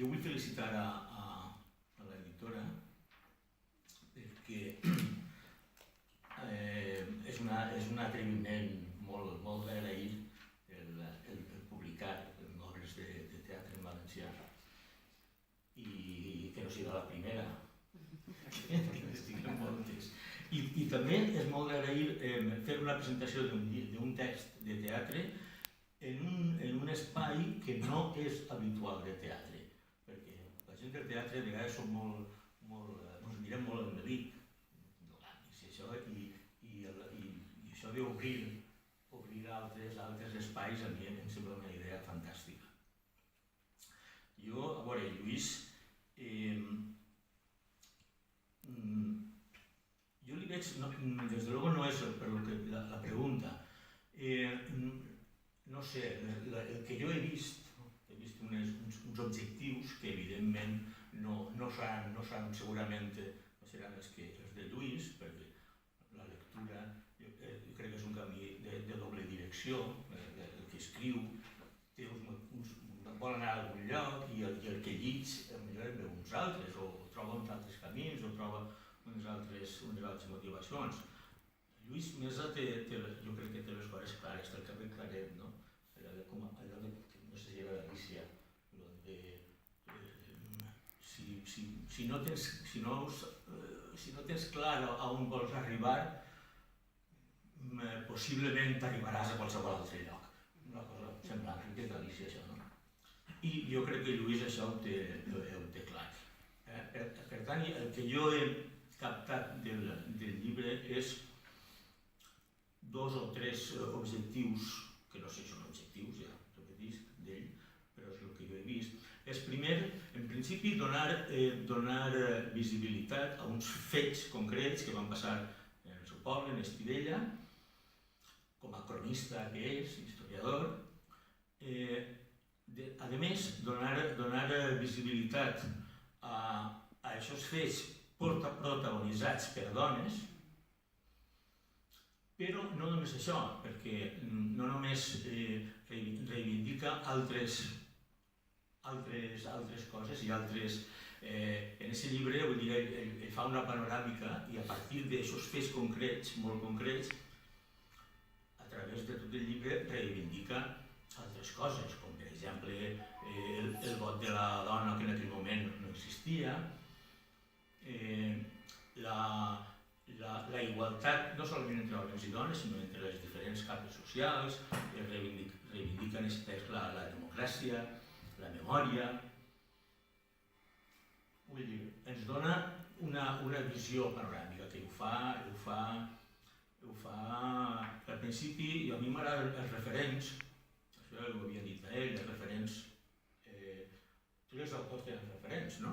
Jo vull felicitar a l'editora perquè és un atreviment molt d'agrair el publicar obres de teatre en valencià i que no sigui la primera, que n'estiguin moltes. I també és molt d'agrair fer una presentació d'un text de teatre en un espai que no és habitual de teatre, perquè la gent del teatre a vegades som molt embellit, i això d'obrir altres espais a mi em sembla una idea fantàstica. Jo, a veure, Lluís, jo li veig, des de luego no és la pregunta, no sé, el que jo he vist uns objectius que evidentment no seran segurament els de Lluís, perquè la lectura jo crec que és un camí de doble direcció, el que escriu vol anar a algun lloc i el que llig potser en veu uns altres, o troba uns altres camins, o troba unes altres motivacions. Lluís Mesa jo crec que té les coses clares, té el cap ben claret, no? Allò de, no sé si era l'Alícia, si no tens clar a on vols arribar, possiblement t'arribaràs a qualsevol altre lloc. Una cosa semblant, crec que és l'Alícia això, no? I jo crec que Lluís això ho té clar. Per tant, el que jo he captat del llibre és 2 o 3 objectius, que no sé si són objectius, ja repetisc, d'ell, però és el que jo he vist. És primer, en principi, donar visibilitat a uns fets concrets que van passar en el seu poble, en Estivella, com a cronista que és, historiador. A més, donar visibilitat a aquests fets protagonitzats per dones, però no només això, perquè no només reivindica altres coses i altres... En aquest llibre, vull dir, ell fa una panoràmica i a partir d'aquests fets concrets, molt concrets, a través de tot el llibre reivindica altres coses, com per exemple el vot de la dona que en aquell moment no existia, la igualtat no solament entre homes i dones, sinó entre les diferents capes socials, reivindica en aquest text la democràcia, la memòria. Vull dir, ens dona una visió panoràmica que ho fa al principi, i a mi m'agraden els referents, això ja ho havia dit a ell, els referents, tots els autors tenen referents, no?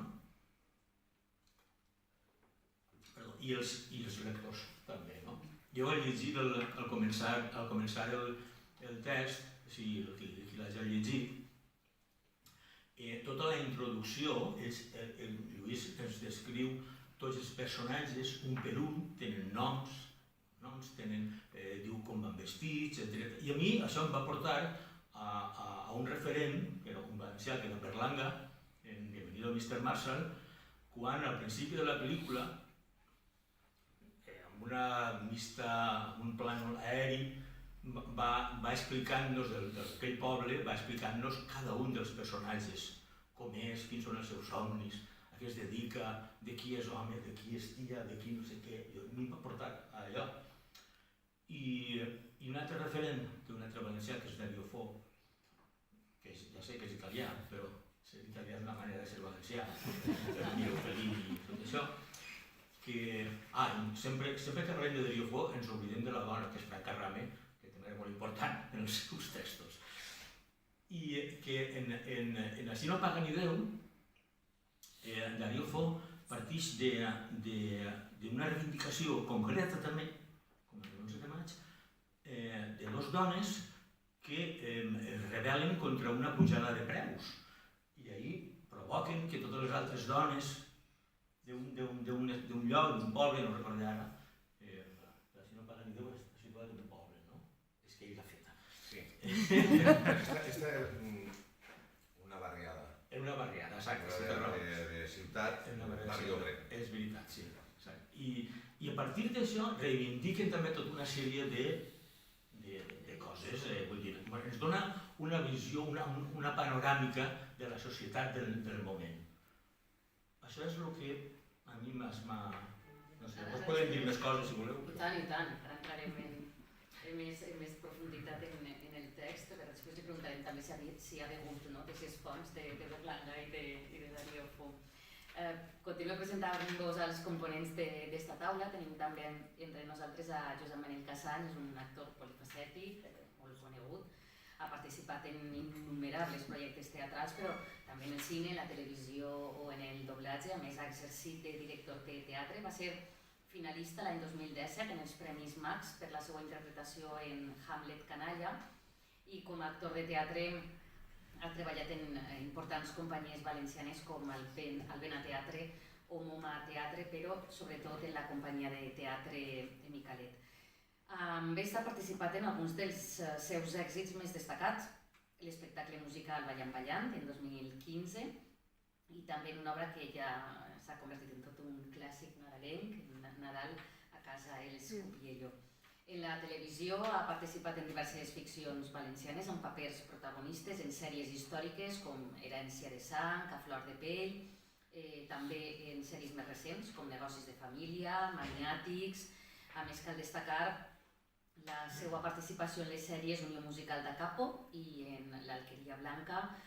I els lectors també, no? Jo he llegit al començar el text, si qui l'hagi llegit, tota la introducció, el Lluís ens descriu tots els personatges, un per un, tenen noms, diu com van vestits, etc. I a mi això em va portar a un referent, que era un valencià, que era Berlanga, en Bienvenido Mr. Marshall, quan al principi de la pel·lícula, amb una vista, amb un plànol aeri, va explicar-nos d'aquell poble, va explicar-nos cada un dels personatges, com és, quins són els seus somnis, a què es dedica, de qui és home, de qui és tia, de qui no sé què. A mi em va portar a allò. I un altre referent, un altre valencià, que és Dario Fo, que ja sé que és italià, però ser italià és una manera de ser valencià, Miro Fellini i tot això, que sempre que parlem de Dario Fo ens oblidem de la dona, que és Franca Rame, que també és molt important en els seus textos. I que en Així no paga ni Déu, Dario Fo partix d'una reivindicació concreta també, com el 11 de maig, de 2 dones que es rebel·len contra una pujada de preus i ahir provoquen que totes les altres dones d'un lloc, d'un poble, no recordo ara, si no paga ni Déu és situada en un poble, no? És que ell l'ha feta. Esta es una barriada. Era una barriada, exacte, sí, de ciutat, barri obrer. És veritat, sí. I a partir d'això reivindiquen també tota una sèrie de coses, vull dir, ens dona una visió, una panoràmica de la societat del moment. Això és el que a mi m'ha... No sé, vos podem dir més coses si voleu. I tant, ara entrarem en més profunditat en el text, però després li preguntarem també si hi ha hagut d'aquestes fonts de Berlanga i de Darío Fo. Continuem presentant-vos als components d'esta taula. Tenim també entre nosaltres a Josep Manel Casany, és un actor polifacètic, molt conegut. Ha participat en innumerables projectes teatrals, però també en el cine, la televisió o en el doblatge. A més, ha exercit de director de teatre. Va ser finalista l'any 2017 en els Premis Max per la seva interpretació en Hamlet Canalla i com a actor de teatre ha treballat en importants companyies valencianes com el Vena Teatre o Moma Teatre, però sobretot en la companyia de teatre Micalet. Amb ell ha participat en alguns dels seus èxits més destacats, l'espectacle musical Ballant Ballant, en 2015, i també en una obra que ja s'ha convertit en tot un clàssic nadalenc, Nadal a casa Els Cupiello. En la televisió ha participat en diverses ficcions valencianes amb papers protagonistes en sèries històriques com Herència de sang, A flor de pell, també en sèries més recents com Negocis de família, Maniàtics. A més, cal destacar la seva participació en les sèries Unió Musical da Capo i en L'Alqueria Blanca.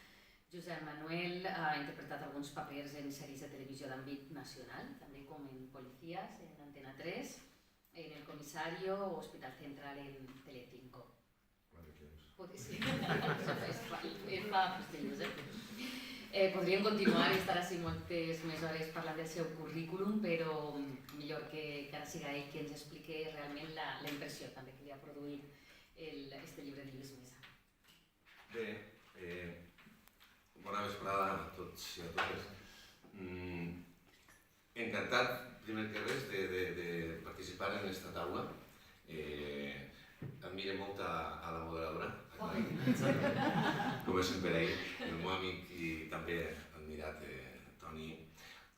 Josep Manuel ha interpretat alguns papers en sèries de televisió d'àmbit nacional, també com en Policías, en Antena 3, en El Comisario o Hospital Central en Telecinco. Sí, és fa posteriors, podríem continuar i estar així moltes més hores parlant del seu currículum, però millor que ara siga ell que ens expliqui realment la impressió també que li ha produït este llibre de Lluís Mesa. Bé, bona vesprada a tots i a totes. Encantat, primer que res, de participar en aquesta taula. Admiro molt a la moderadora, comencem per ell, el meu amic i també admirat Toni.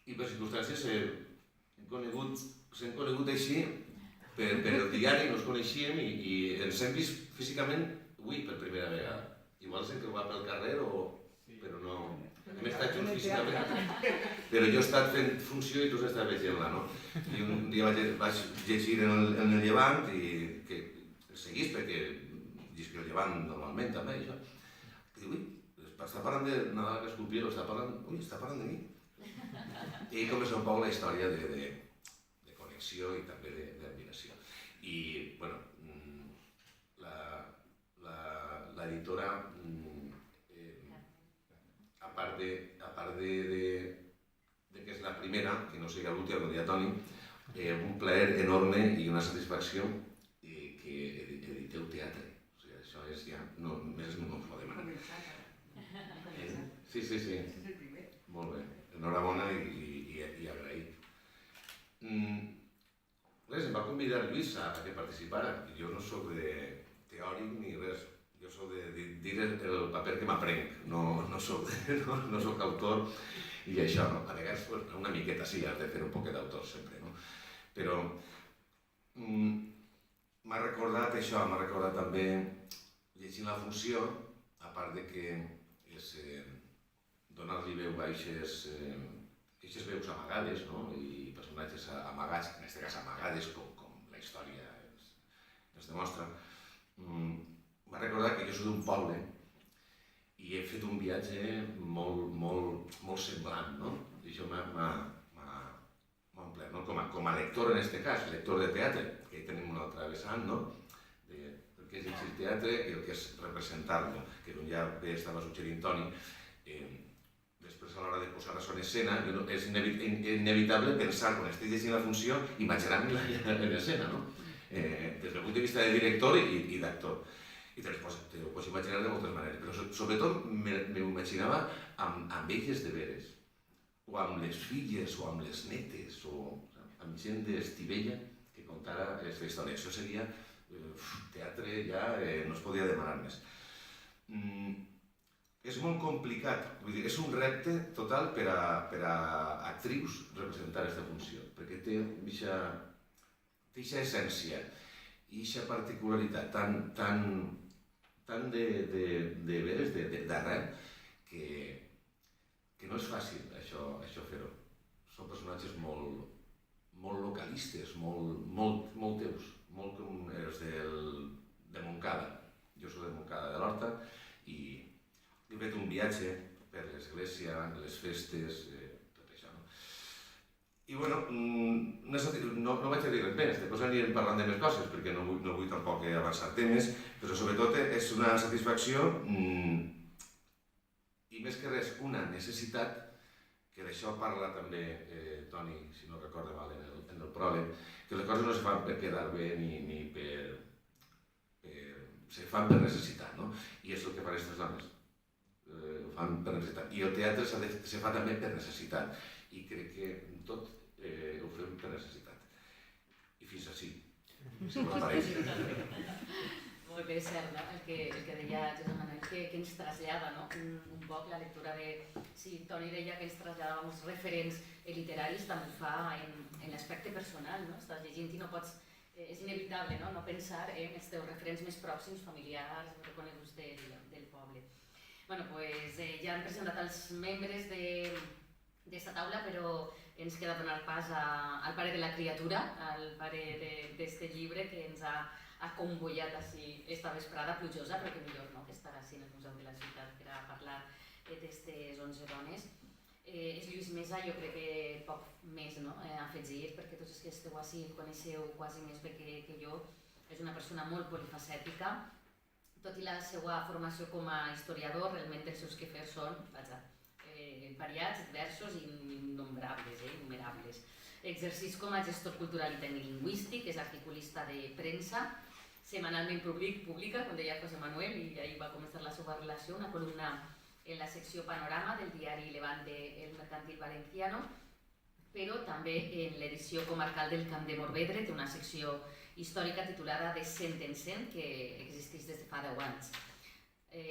I per circumstàncies s'hem conegut així per el diari, ens coneixíem i ens hem vist físicament avui per primera vegada. Igual s'hem creuat pel carrer però no... Hem estat junts físicament, però jo he estat fent funció i tu has estat veient-la, no? I un dia vaig llegir en el Llevant i que seguís perquè llisc el Llevant normalment també, això. I dic, ui, està parlant de Nadal a Esculpiero, està parlant de mi. I comença un poc la història de connexió i també d'admiració. I, bueno, l'editora, a part de que és la primera, que no sigui l'última, com deia Toni, un plaer enorme i una satisfacció que editeu teatre. O sigui, això és ja... Només no m'ho podem demanar. Sí. Molt bé. Enhorabona i agraït. Res, em va convidar Lluís a que participara. Jo no soc teòric ni res. Jo soc de dir el paper que m'aprenc. No soc autor i això, no? A vegades una miqueta sí, has de fer un poquet d'autor sempre, no? Però m'ha recordat això, m'ha recordat també llegint la funció, a part de que és donar-li veu a aquestes veus amagades, no? I personatges amagats, en aquest cas amagades, com la història ens demostra. M'ha recordat que jo soc d'un poble i he fet un viatge molt semblant, no? I això m'ha omplert, no? Com a lector en aquest cas, lector de teatre, que hi tenim una altra vessant, no? El que és llegir teatre i el que és representar-lo, que ja bé estava suggerint Toni. Després a l'hora de posar-la en escena, és inevitable pensar, quan estic llegint la funció, imaginar-me-la en escena, no? Des del punt de vista de director i d'actor. I te ho pots imaginar de moltes maneres, però sobretot m'ho imaginava amb elles de veres, o amb les filles, o amb les netes, o amb gent d'Estivella que contara aquesta història. Això seria teatre, ja no es podia demanar més. és molt complicat, vull dir, és un repte total per a actrius representar aquesta funció, perquè té aquesta essència i aquesta particularitat tan de veres, d'arrel, que no és fàcil això fer-ho. Són personatges molt localistes, molt teus, molt com els de Montcada. Jo soc de Montcada de l'Horta i he fet un viatge per l'església, les festes, tot això. I bueno, no vaig a dir res més, després anirem parlant de més coses, perquè no vull tampoc avançar temes, però sobretot és una satisfacció i més que res una necessitat, que d'això parla també Toni, si no recordo mal, en el pròleg, que les coses no es fan per quedar bé ni se fan per necessitat, no? I és el que fan aquestes dones, ho fan per necessitat. I el teatre se fa també per necessitat, i crec que tot ho fem per necessitat. I fins així, si us pareix. Molt bé, cert, no? El que deia Josep Manuel, que ens trasllada, no? Un poc la lectura de... Si Toni deia que ens traslladava uns referents literaris, també ho fa en l'aspecte personal, no? Estàs llegint i no pots... És inevitable, no? No pensar en els teus referents més pròxims, familiars, reconeguts del poble. Bueno, pues ja han presentat els membres d'esta taula, però ens queda donar pas al pare de la criatura, al pare d'este llibre que ens ha acomboiat així esta vesprada plujosa, però que millor no, que estarà així en el Museu de la Ciutat per a parlar d'aquestes 11 dones. És Lluís Mesa, jo crec que poc més a afegir, perquè tots els que esteu així el coneixeu quasi més bé que jo. És una persona molt polifacètica, tot i la seva formació com a historiador, realment els seus quefers són variats, diversos i innumerables. Exerceix com a gestor cultural i tècnic lingüístic, és articulista de premsa, setmanalment publica, com deia José Manuel, i ahir va començar la seva relació, una columna en la secció Panorama del diari Levante El Mercantil Valenciano, però també en l'edició comarcal del Camp de Morvedre té una secció històrica titulada De Cent en Cent, que existeix des de fa 10 anys.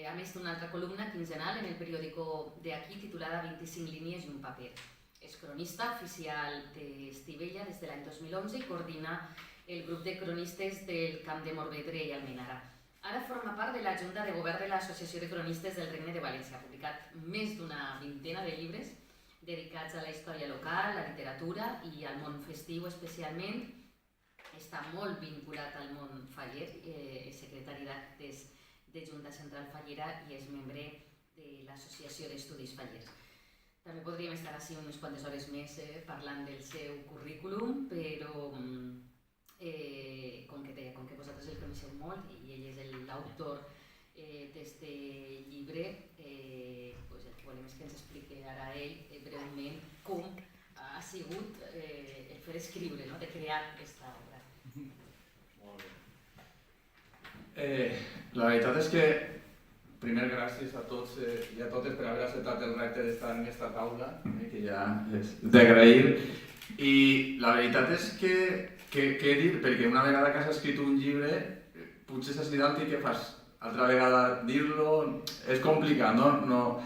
A més, té una altra columna quinzenal en el periòdico de aquí titulada 25 línies i un paper. És cronista oficial d'Estivella des de l'any 2011 i coordina el grup de cronistes del Camp de Morvedre i Almenara. Ara forma part de la Junta de Govern de l'Associació de Cronistes del Regne de València. Ha publicat més d'una vintena de llibres dedicats a la història local, la literatura i al món festiu especialment. Està molt vinculat al món faller, és secretari d'actes de Junta Central Fallera i és membre de l'Associació d'Estudis Fallers. També podríem estar així unes quantes hores més parlant del seu currículum, però com que vosaltres el coneixeu molt i ell és l'autor d'este llibre, el que volem és que ens expliqui ara ell breument com ha sigut el fer escriure, de crear aquesta obra. Molt bé. La veritat és que, primer, gràcies a tots i a totes per haver acceptat el repte d'estar en aquesta taula, que ja és d'agrair. I la veritat és que, què dir, perquè una vegada que has escrit un llibre, potser s'has dit i què fas? Altra vegada dir-lo és complicat, no?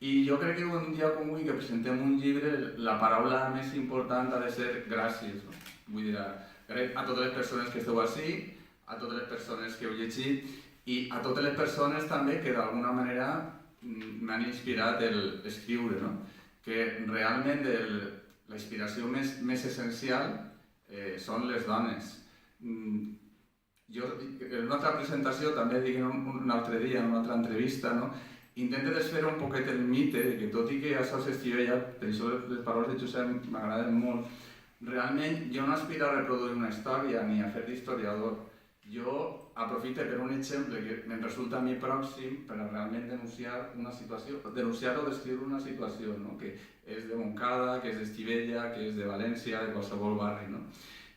I jo crec que un dia com avui que presentem un llibre, la paraula més important ha de ser gràcies. Vull dir, a totes les persones que esteu ací, a totes les persones que heu llegit i a totes les persones també que d'alguna manera m'han inspirat l'escriure, no? Que realment la inspiració més essencial són les dones. Jo, en una altra presentació, també dic un altre dia, en una altra entrevista, intento desfer un poquet el mite que tot i que ja saps Estivella, per això les paraules de Josep m'agraden molt, realment jo no aspiro a reproduir una història ni a fer d'historiador. Jo aprofito per un exemple que em resulta a mi pròxim per a realment denunciar una situació, denunciar o descriure una situació, que és de Montcada, que és d'Estivella, que és de València, de qualsevol barri.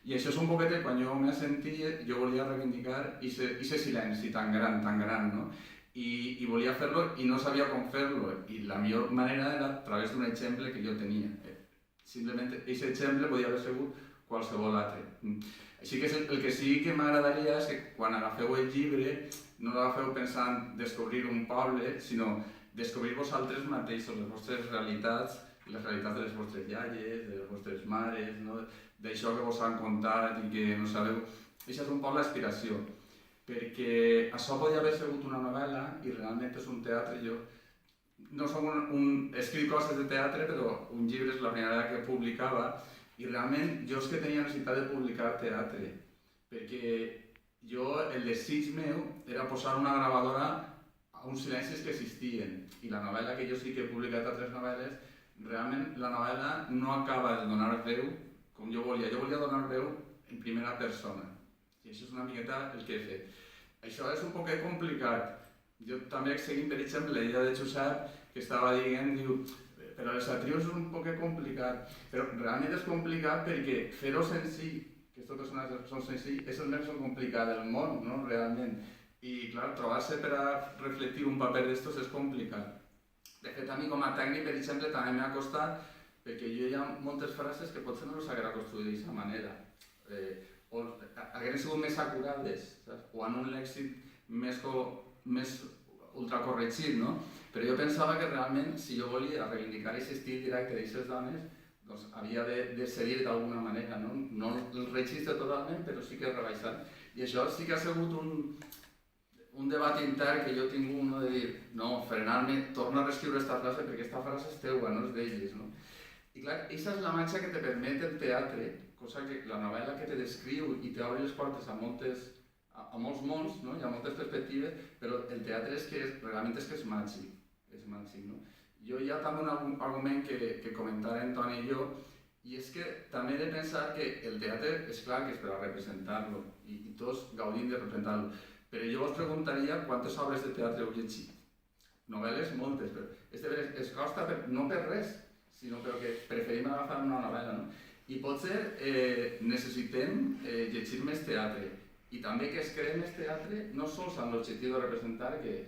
I això és un poquet quan jo m'he sentit, jo volia reivindicar aquest silenci tan gran, i volia fer-lo i no sabia com fer-lo, i la millor manera era a través d'un exemple que jo tenia. Simplement, aquest exemple podia haver sigut qualsevol altre. Així que el que sí que m'agradaria és que quan agafeu el llibre no l'agafeu pensant descobrir un poble, sinó descobrir vosaltres mateixos les vostres realitats, les realitats de les vostres iaies, de les vostres mares, no? D'això que vos han contat i que no sabeu. Això és un poc l'aspiració, perquè això podia haver sigut una novel·la i realment és un teatre. Jo no som escric coses de teatre, però un llibre és la primera vegada que publicava i realment jo és que tenia necessitat de publicar teatre, perquè jo, el desig meu era posar una gravadora a uns silencis que existien, i la novel·la que jo sí que he publicat altres novel·les, realment la novel·la no acaba de donar veu com jo volia donar veu en primera persona, i això és una miqueta el que he fet. Això és un poquet complicat. Jo també seguim, per exemple, la idea de Josep, que estava dient, diu, però les atrius és un poquet complicat, però realment és complicat perquè fer-ho senzill, que aquests personatges són senzills, és el més complicat del món, no? Realment. I, clar, trobar-se per a reflectir un paper d'estos és complicat. De fet, a mi com a tècnic, per exemple, també m'ha costat, perquè jo hi ha moltes frases que potser no les haguera construït d'aquesta manera. O hagueren sigut més acurades, saps? O en un lèxic més ultracorregit, no? Però jo pensava que realment, si jo volia reivindicar aquest estil directe d'aquestes dones, doncs havia de cedir d'alguna manera, no? No el registre totalment, però sí que rebaixar. I això sí que ha sigut un debat intern que jo he tingut, no? De dir, no, frenar-me, torna a reescriure aquesta frase perquè aquesta frase és teua, no és d'elles, no? I clar, aquesta és la màgia que te permet el teatre, cosa que la novel·la que te descriu i t'obre les portes a molts mons, no? I a moltes perspectives, però el teatre realment és que és màgic, no? Jo hi ha també un argument que comentaren Toni i jo, i és que també he de pensar que el teatre és clar que és per a representar-lo, i tots gaudim de representar-lo, però jo us preguntaria quantes obres de teatre heu llegit. Novel·les, moltes, però es costa no per res, sinó perquè preferim agafar una novel·la, no? I potser necessitem llegir més teatre, i també que es cree més teatre no sols amb l'objectiu de representar, que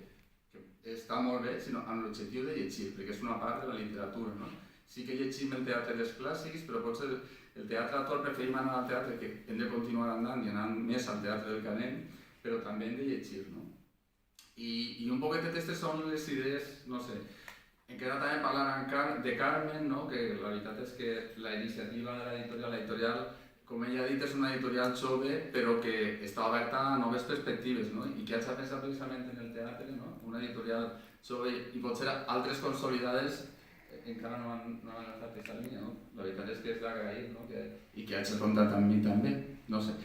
està molt bé, sinó amb l'objectiu de llegir, perquè és una part de la literatura, no? Sí que llegim el teatre dels clàssics, però potser el teatre actual preferim anar al teatre, que hem de continuar andant i anant més al teatre del que anem, però també hem de llegir, no? I un poquet d'aquestes són les idees, no sé, encara també parlant de Carmen, no? Que la veritat és que la iniciativa de l'editorial, com ella ha dit, és una editorial jove, però que està oberta a noves perspectives, no? I que haig de pensar precisament en el teatre, no? Una editorial jove i potser altres consolidades encara no han agafat aquesta línia, no? La veritat és que és d'agrair, no? I que haig de comptar amb mi també, no sé.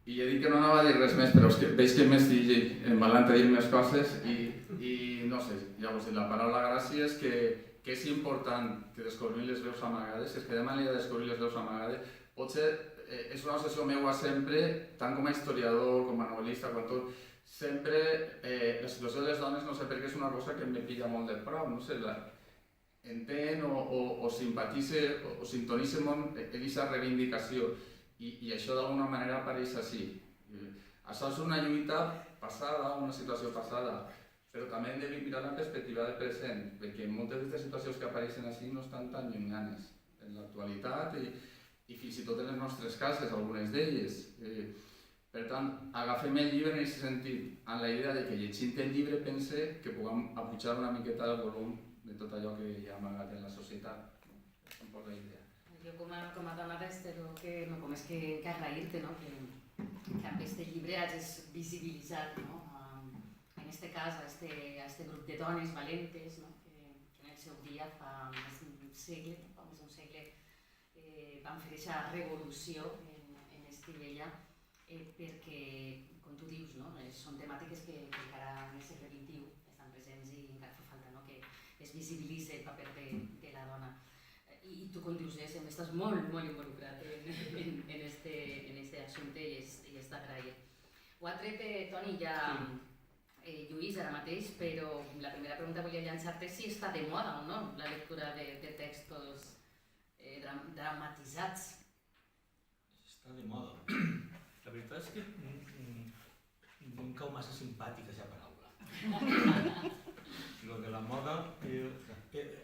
I he dit que no anava a dir res més, però veig que m'estic embalant a dir més coses i no sé, ja us he dit, la paraula gràcia és que és important que descobrim les veus amagades, si es quedem a l'idea de descobrir les veus amagades, potser és una obsessió meua sempre, tant com a historiador, com a novel·lista, quan tot, sempre la situació de les dones, no sé per què és una cosa que em pilla molt de prop, no sé, entén o simpatitza o sintonitza molt en aquesta reivindicació i això d'alguna manera apareix així. Això és una lluita passada, una situació passada, però també hem de mirar la perspectiva del present, perquè moltes d'aquestes situacions que apareixen així no estan tan llunyanes en l'actualitat i fins i tot en les nostres cases, algunes d'elles. Per tant, agafem el llibre en aquest sentit, amb la idea que llegint el llibre pense que puguem apujar una miqueta el volum de tot allò que hi ha amagat en la societat. És un poc la idea. Jo com a dona d'estero que no com és que agrair-te, no? Que amb aquest llibre hagis visibilitzat, no? En aquest cas, a aquest grup de dones valentes, no? Que en el seu dia fa més d'un segle, van fer aquesta revolució en Estivella, perquè, com tu dius, no? Són temàtiques que encara en el segle XXI estan presents i encara fa falta, no? Que es visibilitzi el paper de la dona. I tu, com dius, estàs molt involucrat en este assumpte i està agraït. Ho ha tret Toni ja Lluís ara mateix, però la primera pregunta volia llançar-te si està de moda o no la lectura de textos dramatitzats. Està de moda. La veritat és que no em cau massa simpàtica aquesta paraula. Lo de la moda,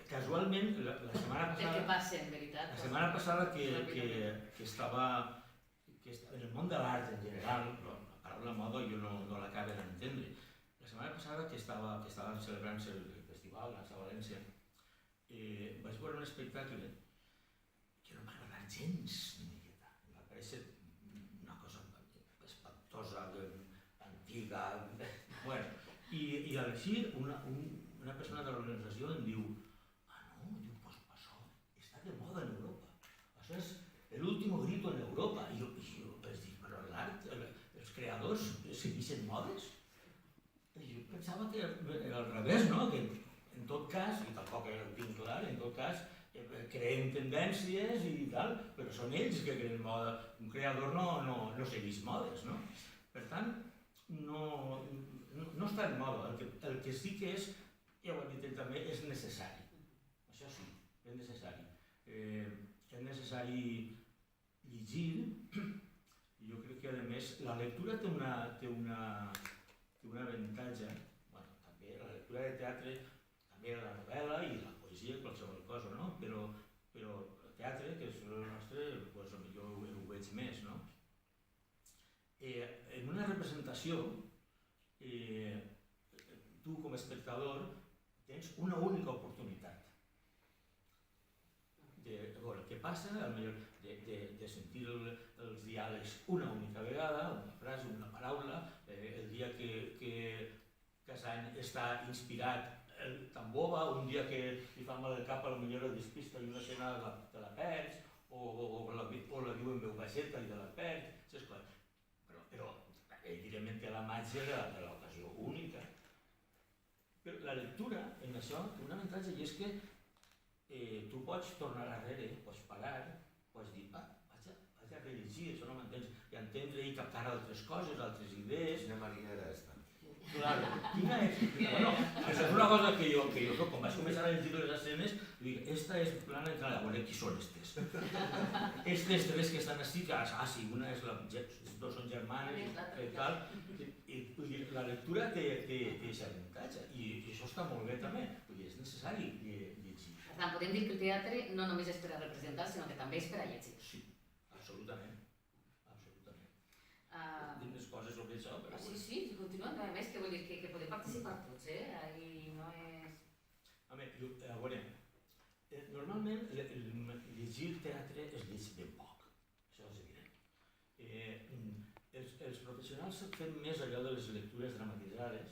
casualment, la setmana passada... Què passa, en veritat? La setmana passada que estava en el món de l'art en general, la paraula moda jo no l'acabo d'entendre. La setmana passada que estava celebrant-se el festival a València, vaig veure un espectacle que no m'ha agradat gens ni miqueta. Em va parèixer una cosa espantosa, antiga. Bueno, i així una persona de l'organització em diu no, diu, pues això està de moda en Europa. Això és l'últim grito en Europa. I jo vaig dir, però l'art, els creadors segueixen modes? I jo pensava que era al revés, no? Que en tot cas, i tampoc ho tinc clar, en tot cas, creen tendències i tal, però són ells que creen moda. Un creador no segueix modes, no? Per tant, no està en moda. El que sí que és, ja ho he dit també, és necessari. Això sí, és necessari. És necessari llegir. Jo crec que, a més, la lectura té un avantatge. Bueno, també la lectura de teatre, també la novel·la i la poesia, qualsevol cosa, no? Però el teatre, que és el nostre, doncs potser ho veig més, no? En una representació, tu com a espectador tens una única oportunitat de veure què passa, de sentir els diàlegs una única vegada, una frase, una paraula, el dia que Casany està inspirat tan boba, un dia que li fa mal el cap, potser el despista i una escena te la perds, o la diu en veu baixeta i te la perds, però evidentment té la màgia de l'ocasió única. Però la lectura, en això, té un avantatge, i és que tu pots tornar darrere, pots parar, pots dir, vaig a rellegir, això no m'entens, i entendre i captar altres coses, altres idees. Quina Maria era esta? Claro, quina és? Bueno, això és una cosa que jo quan vaig començar a llegir les escenes, dic, esta és plana entrada, a veure qui són estes. Estes tres que estan així, sí, una és dos són germanes i tal, i la lectura té aquest avantatge, i això està molt bé també, perquè és necessari llegir. Per tant, podem dir que el teatre no només és per a representar, sinó que també és per a llegir. Sí, absolutament. Tinc més coses sobre això, però... Sí, continuem, a més, que vull dir que podem participar tots, i no és... A veure, normalment llegir teatre es llegeix ben poc, això és evident. Els professionals fem més allò de les lectures dramatitzades,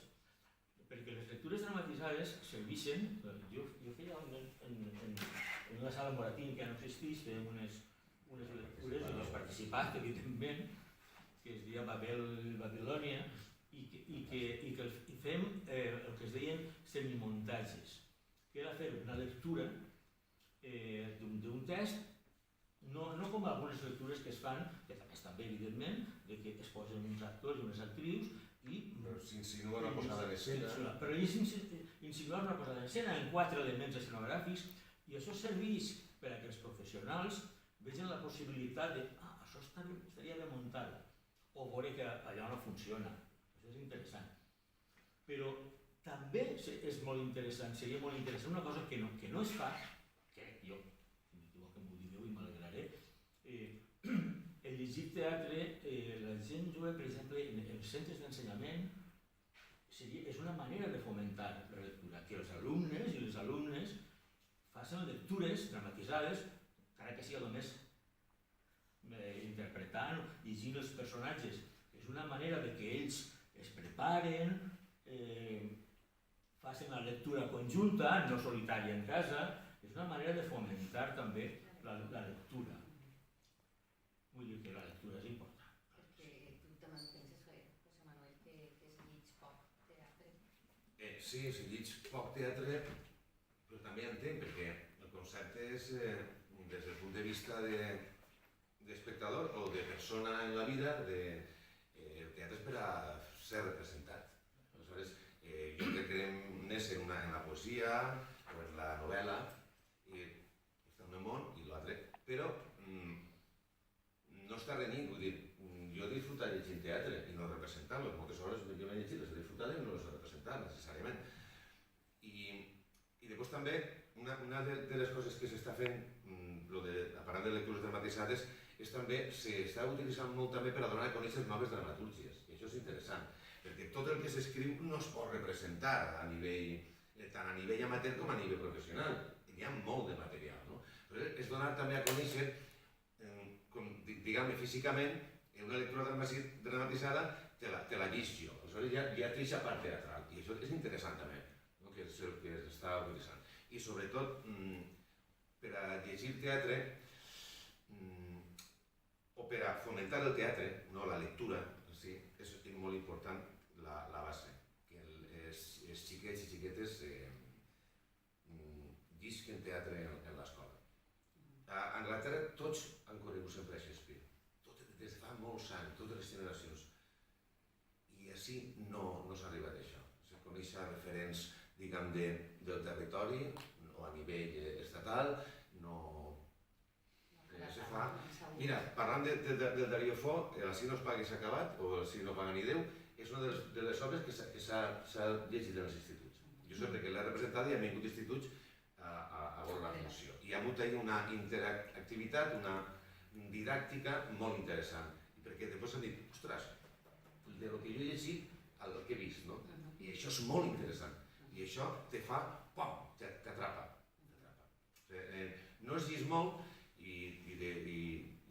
perquè les lectures dramatitzades serveixen... Jo feia en una sala Moratín, que ja no existeix, fèiem unes lectures i les participat, evidentment, que es deia Babilònia, i fem el que es deien semimuntatges, que era fer una lectura d'un text, no com algunes lectures que es fan, que també estan bé, evidentment, que es posen uns actors i unes actrius i... Però s'insinua una posada en escena. Però ells insinuen una posada en escena en 4 elements escenogràfics, i això serveix per a que els professionals vegin la possibilitat de això estaria ben muntat, o veure que allò no funciona. Això és interessant. Però també és molt interessant, seria molt interessant una cosa que no es fa, crec jo, igual que m'ho digueu i m'alegraré, el llegir teatre, la gent juga, per exemple, en els centres d'ensenyament, és una manera de fomentar la lectura, que els alumnes i les alumnes facin lectures dramatitzades, encara que sigui només interpretant, llegint els personatges. És una manera de que ells es preparen, facin la lectura conjunta, no solitària en casa. És una manera de fomentar també la lectura. Vull dir que la lectura és important. Perquè tu també penses, José Manuel, que es llig poc teatre? Sí, es llig poc teatre, però també entenc, perquè el concepte és, des del punt de vista d'espectador o de persona en la vida, el teatre és per a ser representat. Aleshores, jo crec que n'és en la poesia o en la novel·la, i està en un món i l'altre, però no està renyit, vull dir, jo he disfrutat llegint teatre i no representant-lo, moltes hores jo l'he llegit, les he disfrutat i no les he representat necessàriament. I després també, una de les coses que s'està fent, a part de lectures dramatitzades, és també, s'està utilitzant molt també per a donar a conèixer noves dramatúrgies, i això és interessant, perquè tot el que s'escriu no es pot representar a nivell tant a nivell amateur com a nivell professional. Hi ha molt de material, no? Però és donar també a conèixer, diguem-ne, físicament, una lectura dramatitzada te la llegis jo. Aleshores ja té aquesta part teatral, i això és interessant també, que és el que està utilitzant. I sobretot, per a llegir teatre, o per a fomentar el teatre, no la lectura, és molt important la base, que els xiquets i xiquetes llisquen teatre en l'escola. A Anglaterra tots han conegut sempre Shakespeare, des de fa molts anys, totes les generacions. I així no s'ha arribat a això. Se coneixen referents, diguem, del territori o a nivell estatal, no se fa. Mira, parlant del Darío Fo, el Si no es paga s'ha acabat, o el Si no paga ni Déu, és una de les obres que s'ha llegit en els instituts. Jo sempre que l'he representat i hem vingut instituts a veure la funció. I ha hagut una interactivitat, una didàctica molt interessant, perquè després han dit, ostres, de lo que jo he llegit al que he vist, no? I això és molt interessant, i això te fa, pom, t'atrapa. No es llegeix molt i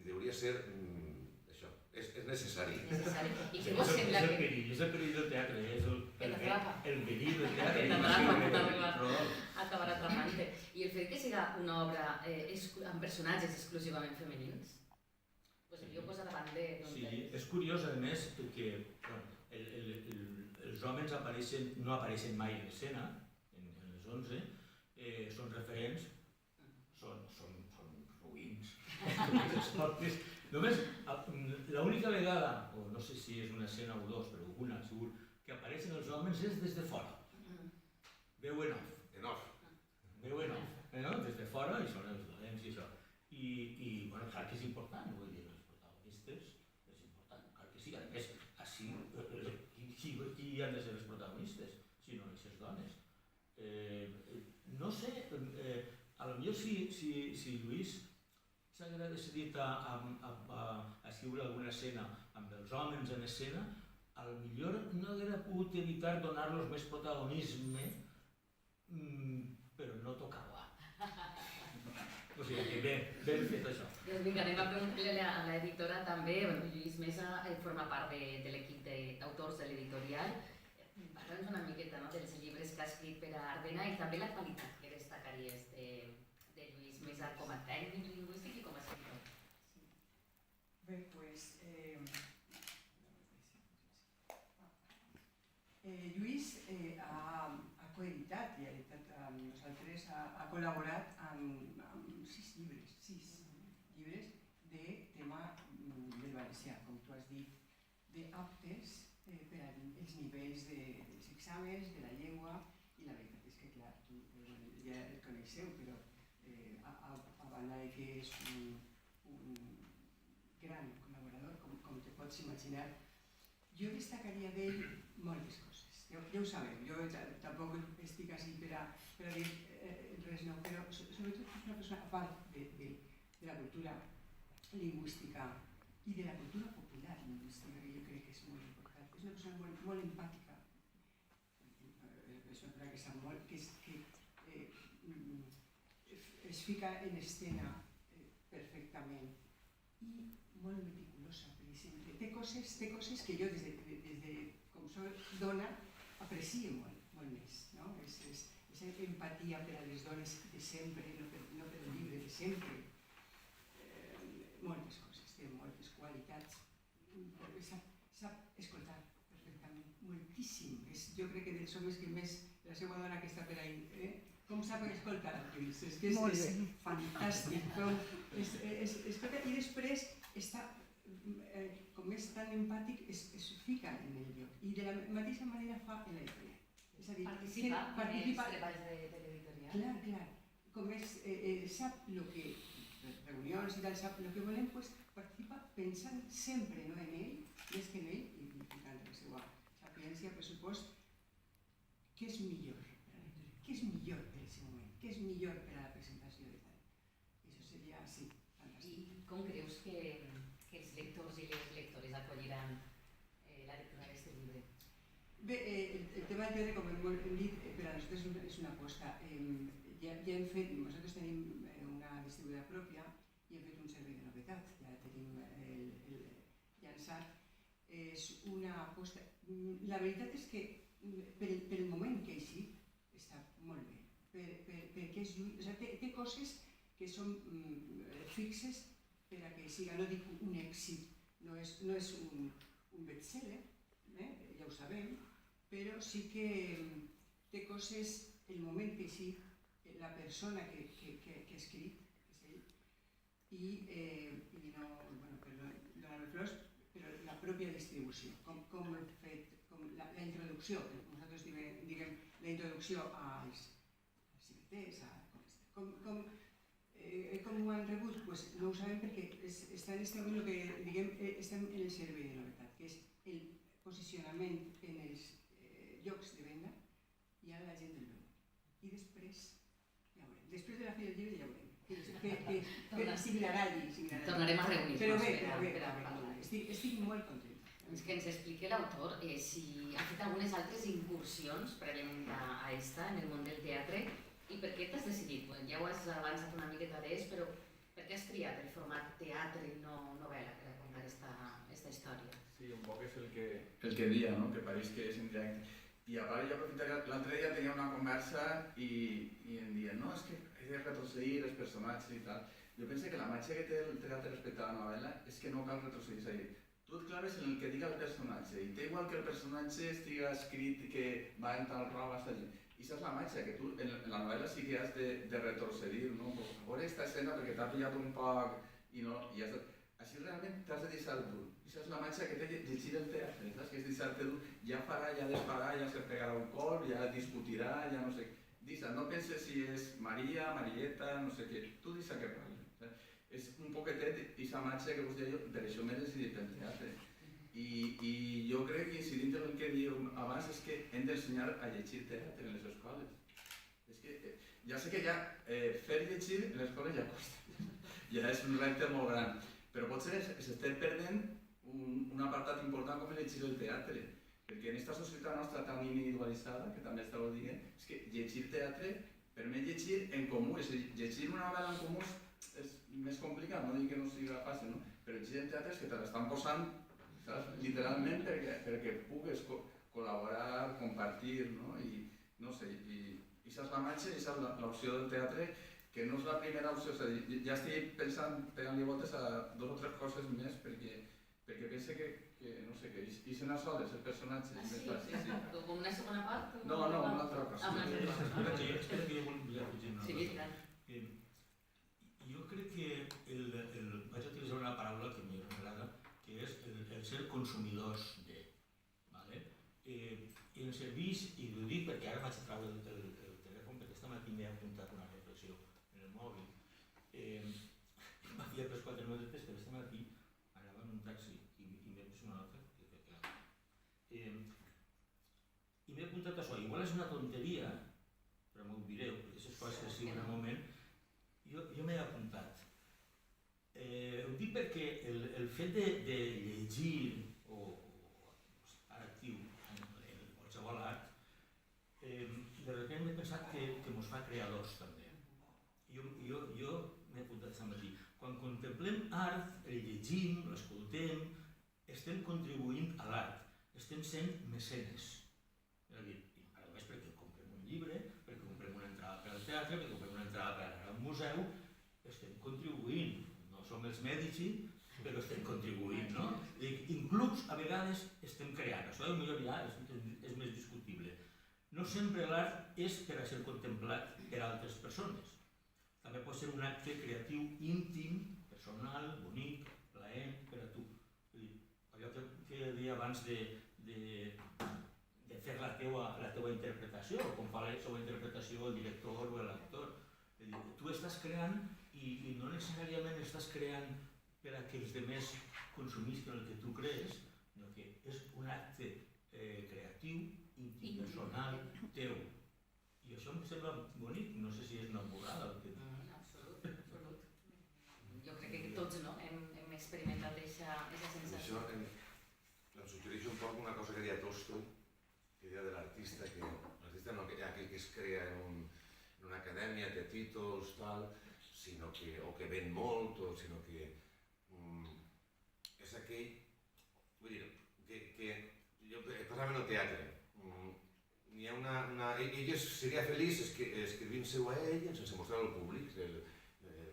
hauria ser això, és necessari. I què vos sembla que... És el perill del teatre, és el perill del teatre. Que t'atrapa, acabar atrapant-te. I el fet que siga una obra amb personatges exclusivament femenins, jo posa davant de... Sí, és curiós, a més, perquè els homes no apareixen mai en escena, en les 11, són referents, són ruïns. Només, l'única vegada, o no sé si és una escena o dos, però una segur, que apareixen els homes és des de fora. Veu en off. Veu en off, des de fora, i són els dolents i això. I, bueno, clar que és important, vull dir, els protagonistes, és important, clar que sí, a més, així, qui han de ser els protagonistes, si no les dones. No sé, potser si Lluís s'hagués decidit a escriure alguna escena amb els homes en escena, potser no hauria pogut evitar donar-los més protagonisme, però no tocava. O sigui que ben fet això. Doncs vinga, anem a preguntar-li a l'editora també. Lluís Mesa forma part de l'equip d'autors de l'editorial. Parla'ns una miqueta dels llibres que ha escrit per a Ardena i també la qualitat que destacaries de Lluís Mesa com a tècnic lingüístic i com a escriptor. Bé, doncs... Lluís ha coeditat i ha editat amb nosaltres, ha col·laborat amb 6 llibres de tema del valencià, com tu has dit, d'aptes per als nivells dels exàmens, de la llengua, i la veritat és que, clar, tu ja el coneixeu, però a banda de que és un gran col·laborador, com te pots imaginar, jo destacaria d'ell moltes coses. Ja ho sabeu, jo tampoc estic així per a dir res nou, però sobretot és una persona, a part de la cultura lingüística i de la cultura popular lingüística, que jo crec que és molt important. És una persona molt empàtica, és una persona que sap molt, que es fica en escena perfectament i molt meticulosa, per exemple. Té coses que jo, des de com soc dona, aprecio molt més. Aquesta empatia per a les dones de sempre, no per el llibre de sempre. Moltes coses, té moltes qualitats. Sap escoltar perfectament, moltíssim. Jo crec que dels homes que més, la seva dona que està per ahí, com sap escoltar, Lluís? És que és fantàstic. I després està, com és tan empàtic, es fica en el lloc. I de la mateixa manera fa en l'editorial. És a dir, participa en els treballs de l'editorial. Clar. Com sap el que, reunions i tal, sap el que volem, participa pensant sempre en ell, més que en ell, i implicant la seva sapiència, pressupost, què és millor per a l'editorial, què és millor per a aquest moment, què és millor per a la presentació de tal. I això seria, sí, fantàstic. I com creus que els lectors i les lectores acolliran la lectura d'aquest llibre? Bé, el tema tema del teatre, com hem dit, per a nosaltres és una aposta. Ja hem fet, nosaltres tenim una distribuïdora pròpia i hem fet un servei de novetat, ja tenim llançat. És una aposta. La veritat és que pel moment que ha eixit està molt bé, perquè és lluny, té coses que són fixes per a que siga, no dic un èxit, no és un bestseller, ja ho sabem, però sí que té coses, el moment que ha eixit, la persona que ha escrit, és ell, i no, per donar-me flors, però la pròpia distribució, com hem fet, la introducció, nosaltres diguem la introducció als ciberters, com ho han rebut? No ho sabem perquè està en este moment el que diguem, estem en el servei de novetat, que és el posicionament en els llocs de venda i ara la gent el veu. I després, ja ho veurem. Després de la fi del llibre ja ho veurem. Que signarà allí. Tornarem a reunir-nos per a parlar. Estic molt contenta. Doncs que ens expliqui l'autor si ha fet algunes altres incursions prèviament a esta en el món del teatre i per què t'has decidit? Ja ho has avançat una miqueta d'ells, però per què has triat el format teatre i no novel·la per a contar esta història? Sí, un poc és el que dia, no? Que pareix que és en directe. I a part jo aprofitaria, l'altre dia tenia una conversa i em diuen no, és que he de retrocedir els personatges i tal. Jo penso que la màgia que té el teatre respecte a la novel·la és que no cal retrocedir, és a dir, tu et claves en el que diga el personatge i té igual que el personatge estiga escrit que va en tal roba, i això és la màgia, que tu en la novel·la sí que has de retrocedir, no? A veure aquesta escena perquè t'ha pillat un poc i no, i has de... Així realment t'has de deixar dur. I això és la màgia que té llegir el teatre, saps? Que és deixar-te dur, ja farà, ja desfarà, ja se pegarà un colp, ja discutirà, ja no sé... Deixa, no penses si és Maria, Marieta, no sé què, tu deixa que parli. És un poquetet aquesta màgia que vos deia jo, per això m'he decidit pel teatre. I jo crec que incidint en el que diu abans és que hem d'ensenyar a llegir teatre en les escoles. És que ja sé que ja fer llegir en les escoles ja costa, ja és un repte molt gran, però potser s'estem perdent un apartat important com és llegir el teatre, perquè en aquesta societat nostra tan individualitzada, que també estàveu dient, és que llegir teatre permet llegir en comú, és a dir, llegir una novel·la en comú és més complicat, no dic que no sigui fàcil, no? Però llegir en teatre és que te l'estan posant, saps? Literalment perquè pugues col·laborar, compartir, no? I no sé, i això és la màgia, i això és l'opció del teatre, que no és la primera opció, és a dir, ja estic pensant, pegant-li voltes a 2 o 3 coses més, perquè penso que no sé, que ixen a soles els personatges. Ah, sí? Com una segona part? No, una altra cosa. Espera que jo volia afegir una cosa. Sí, tant. Jo crec que vaig utilitzar una paraula que m'agrada, que és el ser consumidors de. I ens serveix, i ho dic perquè ara vaig a treure el telèfon, perquè esta matí m'he apuntat una reflexió en el mòbil. M'havia pres 4 minuts després, però esta matí anava en un taxi i m'he pres una altra. I m'he apuntat això. Igual és una tonteria, però m'ho direu, perquè aquestes coses que sí en un moment, jo m'he apuntat. Ho dic perquè el fet de llegir o estar actiu en qualsevol art, de repente m'he pensat que ens fa creadors també. Jo m'he apuntat aquest matí. Quan contemplem art, el llegim, l'escoltem, estem contribuint a l'art, estem sent mecenes. És a dir, a més perquè comprem un llibre, perquè comprem una entrada per al teatre, perquè comprem una entrada per anar al museu, estem contribuint. No som els Medici, però estem contribuint, no? Inclús a vegades estem creant, això potser ja és més discutible. No sempre l'art és per a ser contemplat per altres persones. També pot ser un acte creatiu íntim, personal, bonic, plaent per a tu. Allò que deia abans de fer la teua interpretació, com fa la seva interpretació el director o l'actor. Tu estàs creant i no necessàriament estàs creant per a que els altres consumisquen el que tu crees, sinó que és un acte creatiu, íntim, personal, teu. I això em sembla bonic, no sé si és una borrada. Absolut. Jo crec que tots hem experimentat aquesta sensació. Això em suggereix un poc una cosa que deia Tolstoi, idea de l'artista, que l'artista no és aquell que es crea en una acadèmia, té títols, tal, sinó que, o que ven molt, sinó que és aquell, vull dir, que jo passava en el teatre, hi ha ell seria feliç escrivint-se-ho a ell sense mostrar-ho al públic,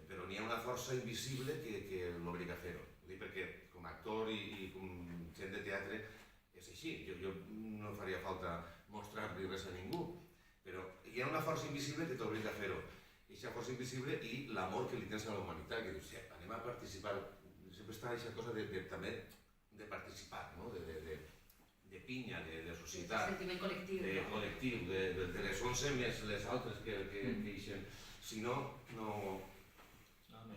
però n'hi ha una força invisible que l'obliga a fer-ho. Ho dic perquè com a actor i com gent de teatre és així, jo no faria falta mostrar-li res a ningú, però hi ha una força invisible que t'obliga a fer-ho. Aquesta força invisible i l'amor que li tens a la humanitat, que dius, anem a participar, sempre està aquesta cosa també de participar, no? De pinya, de societat, sentiment col·lectiu, de col·lectiu, de les 11 més les altres que ixen. Si no, no...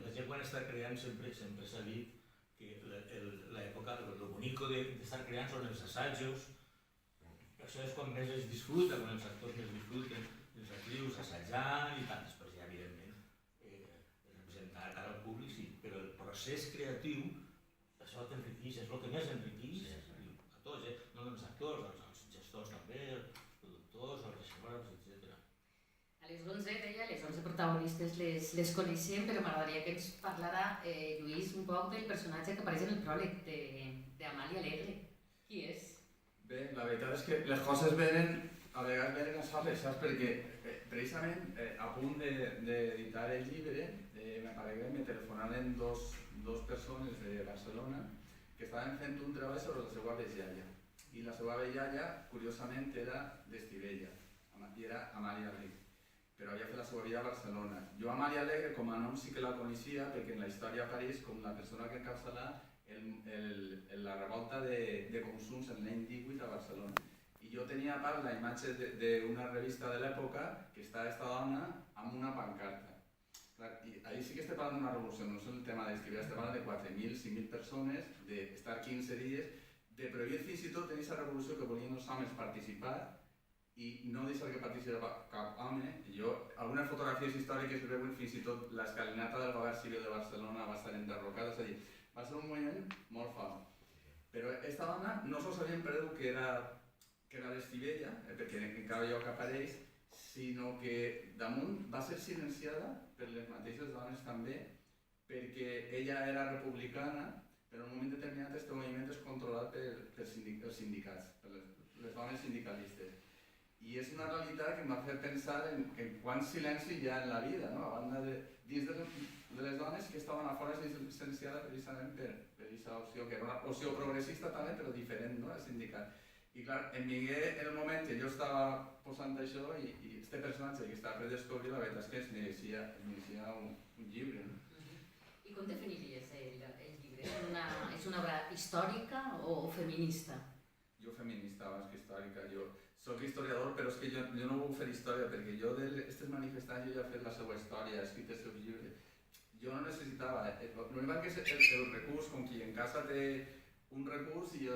La gent quan està creant sempre s'ha dit que l'època, el bonico d'estar creant són els assajos, això és quan més es disfruta, quan els actors més disfruten, els actrius assajant i tal, després ja evidentment representar cara al públic, sí, però el procés creatiu, això t'enriqueix, és el que més enriqueix a tots, no només actors, els gestors també, els productors, els regissors, etc. A les 11, deia, les 11 protagonistes les coneixem, però m'agradaria que ens parlara, Lluís, un poc del personatge que apareix en el pròleg d'Amàlia Alegre. Qui és? Bé, la veritat és que les coses a vegades venen a soles, saps? Perquè precisament a punt d'editar el llibre me telefonaren dos persones de Barcelona que estaven fent un treball sobre la seva avellalla. I la seva avellalla, curiosament, era d'Estivella, i era Amàlia Alegre, però havia fet la seva vida a Barcelona. Jo Amàlia Alegre com a nom sí que la coneixia perquè en la història apareix com la persona que encapçalà la revolta de consums en l'any 18 a Barcelona. I jo tenia a part la imatge d'una revista de l'època que està aquesta dona amb una pancarta. I ahí sí que estem parlant d'una revolució, no és el tema d'Estivella, estem parlant de 4.000, 5.000 persones, d'estar 15 dies, de prohibir fins i tot en aquesta revolució que volien els homes participar i no deixar que participava cap home. Algunes fotografies històriques veuen fins i tot l'escalinata del govern civil de Barcelona va estar enderrocada, és a dir, va ser un moviment molt fort. Però aquesta dona no sols havien perdut que era d'Estivella, perquè en cada lloc apareix, sinó que damunt va ser silenciada per les mateixes dones també, perquè ella era republicana, però en un moment determinat aquest moviment és controlat pels sindicats, per les dones sindicalistes. I és una realitat que em va fer pensar en quant silenci hi ha en la vida, no? A banda dins de les dones que estaven a fora silenciades precisament per aquesta opció, que era una opció progressista també, però diferent, no?, al sindicat. I clar, em vingué el moment que jo estava posant això i este personatge que estava per descobrir, la veritat és que es mereixia un llibre. I com definiries el llibre? És una obra històrica o feminista? Jo feminista abans que històrica. Jo soc historiador, però és que jo no vull fer història, perquè jo d'aquestes manifestants jo ja he fet la seva història, he escrit els seus llibres. Jo no necessitava, l'únic que és el recurs, com qui en casa té un recurs i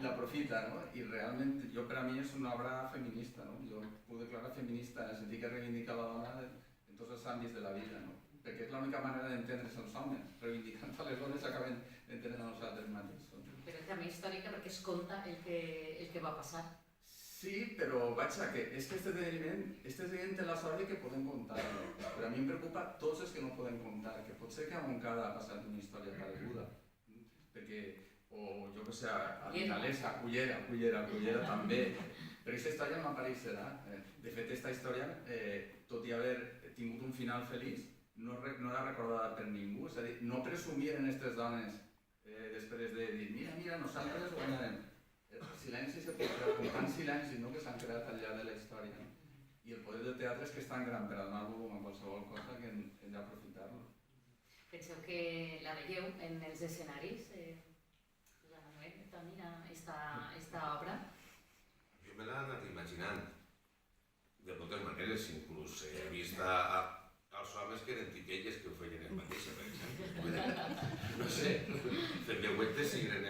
l'aprofita, no? I realment, per a mi és una obra feminista, no? Jo puc declarar feminista en el sentit que reivindica la dona en tots els àmbits de la vida, no? Perquè és l'única manera d'entendre's els homes, reivindicant a les dones acaben d'entendre a nosaltres mateixos. Però també històrica perquè es conta el que va passar. Sí, però vaja, que és que este esdeveniment té la sort que podem contar-lo, però a mi em preocupa tots els que no podem contar, que pot ser que a Montcada ha passat una història pareguda, perquè, o jo que sé, a Vinalès, a Cullera també, però aquesta història no apareixerà. De fet, aquesta història, tot i haver tingut un final feliç, no era recordada per ningú, és a dir, no presumiren aquestes dones després de dir, mira, nosaltres guanyarem. El silenci sepulcral, com tants silencis que s'han creat al llarg de la història. I el poder del teatre és que és tan gran per a donar volum a qualsevol cosa que hem d'aprofitar-lo. Penseu que la veieu en els escenaris, Josep Manuel, també, esta obra? Jo me l'he anat imaginant, de totes maneres, inclús he vist els homes que eren titelles que ho feien el mateix, per exemple. No sé, fent veuetes i eren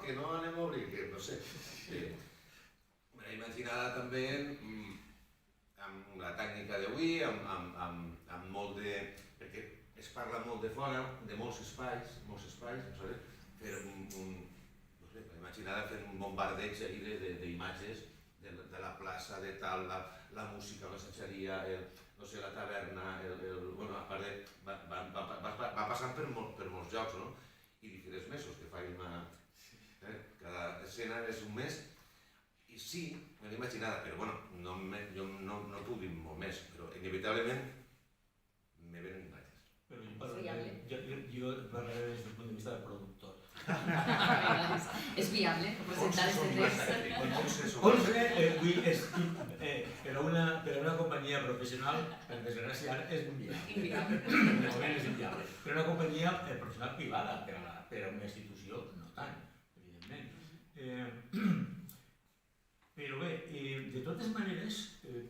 que no anem a obrir, que no sé. Me l'he imaginada també amb la tècnica d'avui, amb molt de... perquè es parla molt de fora, de molts espais, no sé, però me l'he imaginava fent un bombardeig ahir d'imatges de la plaça, de tal, la música, l'assatgeria, no sé, la taverna, bueno, a part de... va passant per molts llocs, no? I diferents mesos que faig una... Cada escena és un mes, i sí, me l'he imaginada, però bueno, jo no puc dir molt més, però inevitablement me venen imatges. Però És jo parlaré des del punt de vista del productor. És viable presentar este text? 11, per a una companyia professional, per desgràcia ara, és inviable. De moment és inviable. Per una companyia professional privada, per a una institució no tant, evidentment. Però bé, de totes maneres,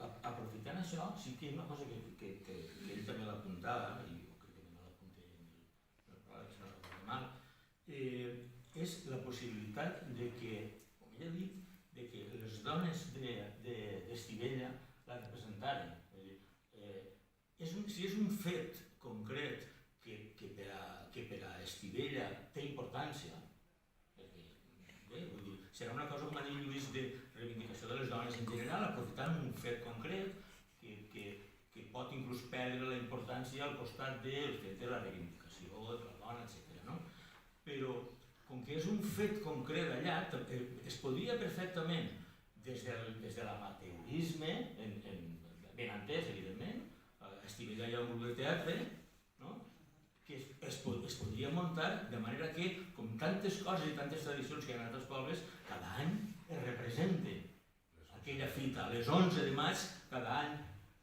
aprofitant això, sí que hi ha una cosa que ell també l'apuntava, i jo crec que me l'apunté en el programa, si no recordo mal, és la possibilitat de que, com ella ha dit, de que les dones d'Estivella la representaren. Si és un fet concret que per a Estivella té importància, vull dir, serà una cosa, com ha dit Lluís, de reivindicació de les dones en general, aprofitant un fet concret que pot inclús perdre la importància al costat del fet de la reivindicació de la dona, etc. No? Però, com que és un fet concret allà, es podria perfectament, des de l'amateurisme, ben entès, evidentment, a Estivella hi ha un grup de teatre, no? Que es podria muntar de manera que, com tantes coses i tantes tradicions que hi ha en altres pobles, cada any es representa aquella fita. A les 11 de maig, cada any,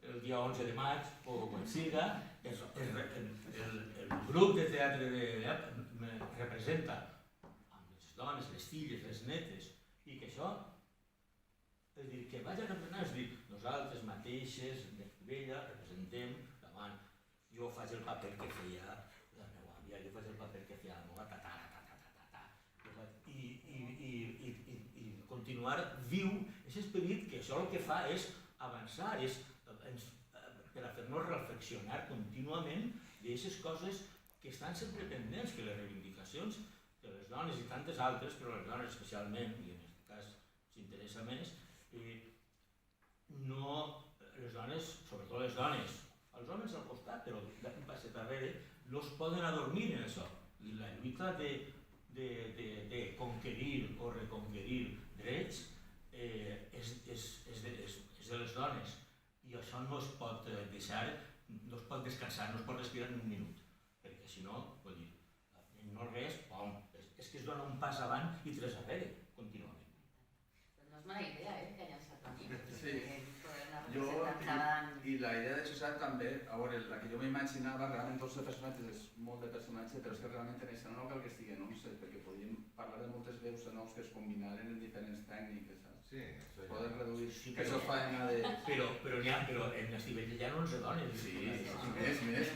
el dia 11 de maig, o quan siga, el grup de teatre representa amb les dones, les filles, les netes, i que això, és dir, que vaig a representar, és dir, nosaltres mateixes, d'Estivella, representem davant, jo faig el paper que feia la meva àvia, jo faig el paper que feia la meva tatara, i continuar viu aquest esperit, que això el que fa és avançar, per a fer-nos reflexionar contínuament d'aquestes coses que estan sempre pendents, que les reivindicacions de les dones i tantes altres, però les dones especialment, i en aquest cas s'interessa més, no, les dones, sobretot les dones, els homes al costat, però un passet darrere, no es poden adormir en això. I la lluita de conquerir o reconquerir drets és de les dones, i això no es pot deixar, no es pot descansar, no es pot respirar ni un minut, perquè si no, vull dir, no res, pom, és que es dona un pas avant i tres darrere, contínuament. No és mala idea, que ha llançat a mi. Sí. Poder anar Jo, representant cada any. i la idea de Josep també, a veure, la que jo m'imaginava, realment tots els personatges és molt de personatge, però és que realment en això no cal que estigui en 11, perquè podríem parlar de moltes veus en nous que es combinaren en diferents tècniques, saps? Sí, això ja... Poden reduir, Sí, que això fa anar de... Però en Estivella hi ha 11 dones. Sí, més.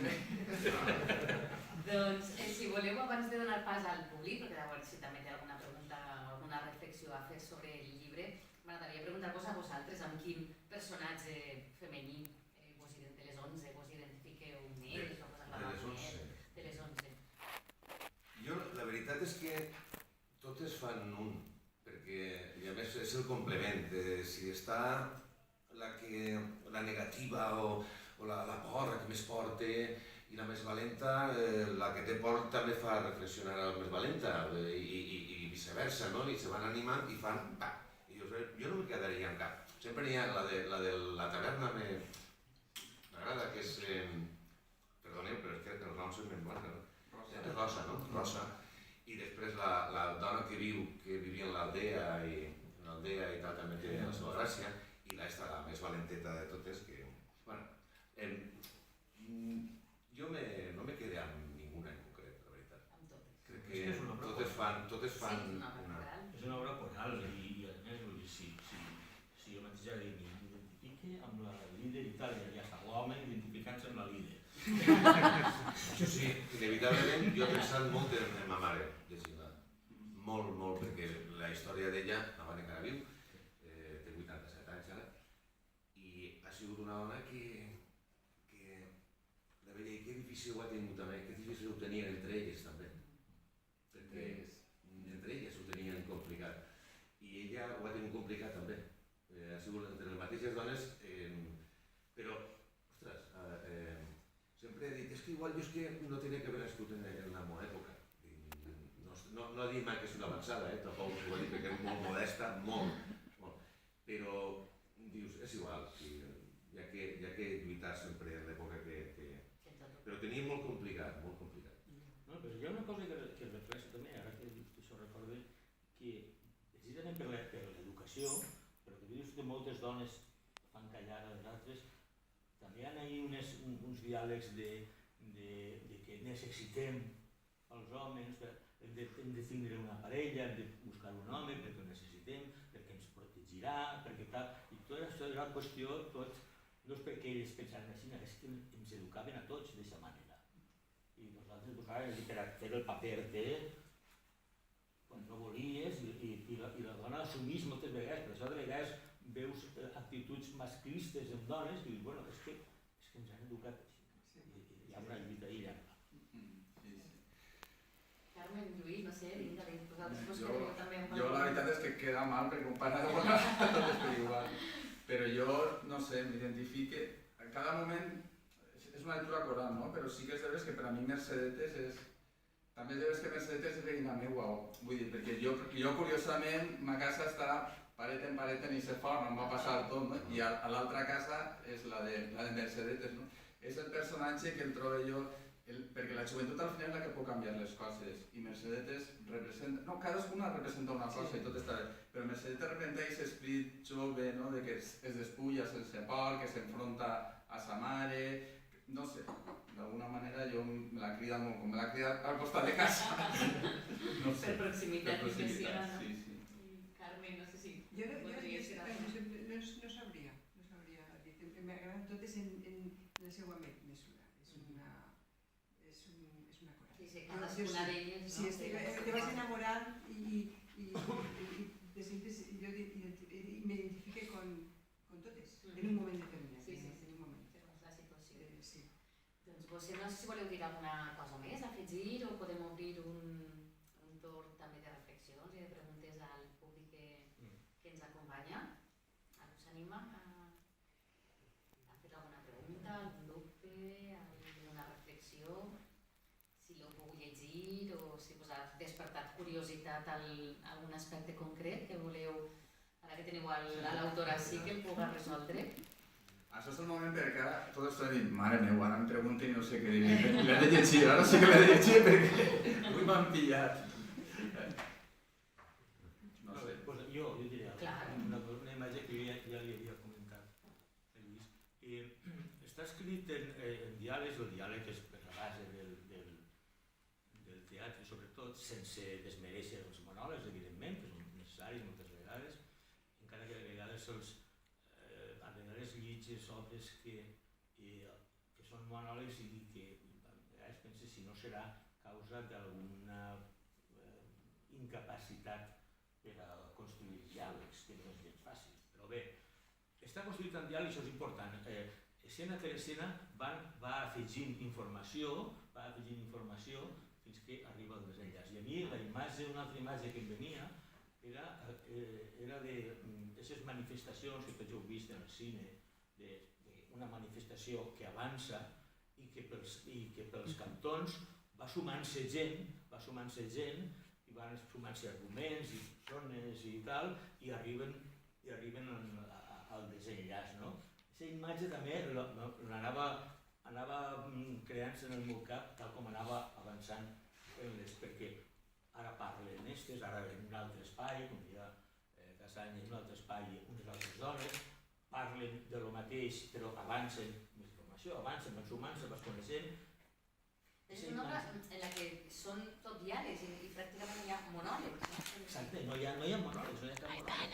Doncs, si voleu, abans de donar pas al públic, perquè llavors si també té alguna pregunta o alguna reflexió a fer sobre el llibre, m'agradaria preguntar-vos a vosaltres amb quin personatge femení de les 11 vos identifiqueu més o vos agradava més de les 11. Jo, la veritat és que totes fan un, perquè i a més és el complement, si està la negativa o la por, la que més porta, i la més valenta, la que té por també fa reflexionar a la més valenta, i viceversa, no? I se van animant i fan, va, i jo no me quedaria en cap. Sempre n'hi ha la de la taverna, m'agrada, que és, perdoneu, però és que el nom se'm embarca, no? Rosa, no? Rosa. I després la dona que vivia en l'aldea i tal, també té la seva gràcia, i la més valenteta de totes, que, bueno, jo no me quedé amb ninguna en concret, la veritat. Amb totes. Crec que totes fan Sí, una una... coral. És una obra coral i a més, vull dir, si jo mateix ja dic, m'identifique amb la líder i tal, ja està l'home identificant-se amb la líder. Això sí, inevitablement jo he pensat molt en ma mare, llegint-la. Molt, perquè la història d'ella, la mare encara viu, té 87 anys ara, i ha sigut una dona que la veia, que difícil ho ha tingut també, que difícil ho tenien entre elles també, perquè entre elles ho tenien complicat. aquestes dones, però, ostres, sempre he dit, és que igual jo és que no tenia que haver nascut en la meva època. No dic mai que és una avançada, tampoc ho vull dir perquè era molt modesta, molt. Però dius, és igual, hi ha que lluitar sempre en l'època que... Però tenia molt complicat, molt complicat. No, però hi ha una cosa que reflexa també, ara que això recordo, que precisament per l'educació, però que dius que moltes dones fan callar a les altres, també hi ha ahí uns diàlegs de que necessitem els homes, hem de tindre una parella, hem de buscar un home perquè ho necessitem, perquè ens protegirà, perquè tal, i tota aquesta era la qüestió, no és perquè ells pensaven així, és que ens educaven a tots d'aquesta manera. I nosaltres buscàvem per fer el paper de quan no volies i la dona assumís moltes vegades, per això de vegades veus actituds masclistes en dones i dius, bueno, és que ens han educat així, i hi ha una lluita ahí llarga. Carmen, Lluís, no sé, vinga, vosaltres jo també em Jo la veritat és que queda mal perquè comparar tot és igual, però jo, no sé, m'identifique, a cada moment és una lectura coral, no? Però sí que és de veres que per a mi Mercedetes és... També és de veres que Mercedetes és reina meua, vull dir, perquè jo curiosament, ma casa està paret en i se fort, no em va passar tot, no? I a l'altra casa és la de Mercedetes, no? És el personatge que el trobo jo, perquè la joventut al final és la que pot canviar les coses i Mercedetes representa, no, cadascuna representa una cosa i tot està bé, però Mercedetes representa aquest esprit jove, no? De que es despulla sense por, que s'enfronta a sa mare, no sé, d'alguna manera jo me l'ha cridat molt, com me l'ha cridat al costat de casa. No sé, per proximitat, sí. Carmen, no sé si Jo podries dir alguna cosa. no sabria dir. M'agraden totes en la seva mesura. És una cosa. Sí, cadascuna d'elles, no? Sí, te vas enamorant i te sientes, jo m'identifique con totes, en un moment determinat. Sí, en un moment. Segons la situació. Sí. Doncs no sé si voleu dir alguna cosa més, afegir, o podem obrir un torn també de reflexions i de preguntes al públic que ens acompanya. Algú s'anima a fer alguna pregunta, algun dubte, alguna reflexió? Si l'heu pogut llegir o si us ha despertat curiositat algun aspecte concret que voleu, ara que teniu l'autor així, que el puga resoldre. Això és el moment perquè ara tot està dit, mare meva, ara em pregunten i no sé què dir, l'he de llegir, ara sí que l'he de llegir perquè avui m'han pillat. No sé. Pues jo diré Clar. una imatge que ja li havia comentat a Lluís. Està escrit en diàlegs, el diàleg és per la base del teatre, sobretot, sense desmereixer els monòlegs, evidentment, que són necessaris moltes vegades, encara que a vegades llitges obres que són monòlegs i que a vegades penses si no serà causa d'alguna incapacitat per a construir diàlegs, que no és gens fàcil. Però bé, està construït en diàleg, això és important. Escena per escena va afegint informació fins que arriba al desenllaç. I a mi una altra imatge que em venia era d'aquestes manifestacions que tots heu vist en el cine, d'una manifestació que avança i que pels cantons va sumant-se gent i van sumant-se arguments i persones i tal i arriben al desenllaç, no? Aquesta imatge també anava creant-se en el meu cap tal com anava avançant perquè ara parlen estes, ara en un altre espai, com deia Casany, en un altre espai unes altres dones, parlen de lo mateix però avancen més informació, van sumant-se, vas coneixent. És una obra en la que són tot diàlegs i pràcticament no hi ha monòlegs. Exacte, no hi ha monòlegs, no hi ha cap monòleg.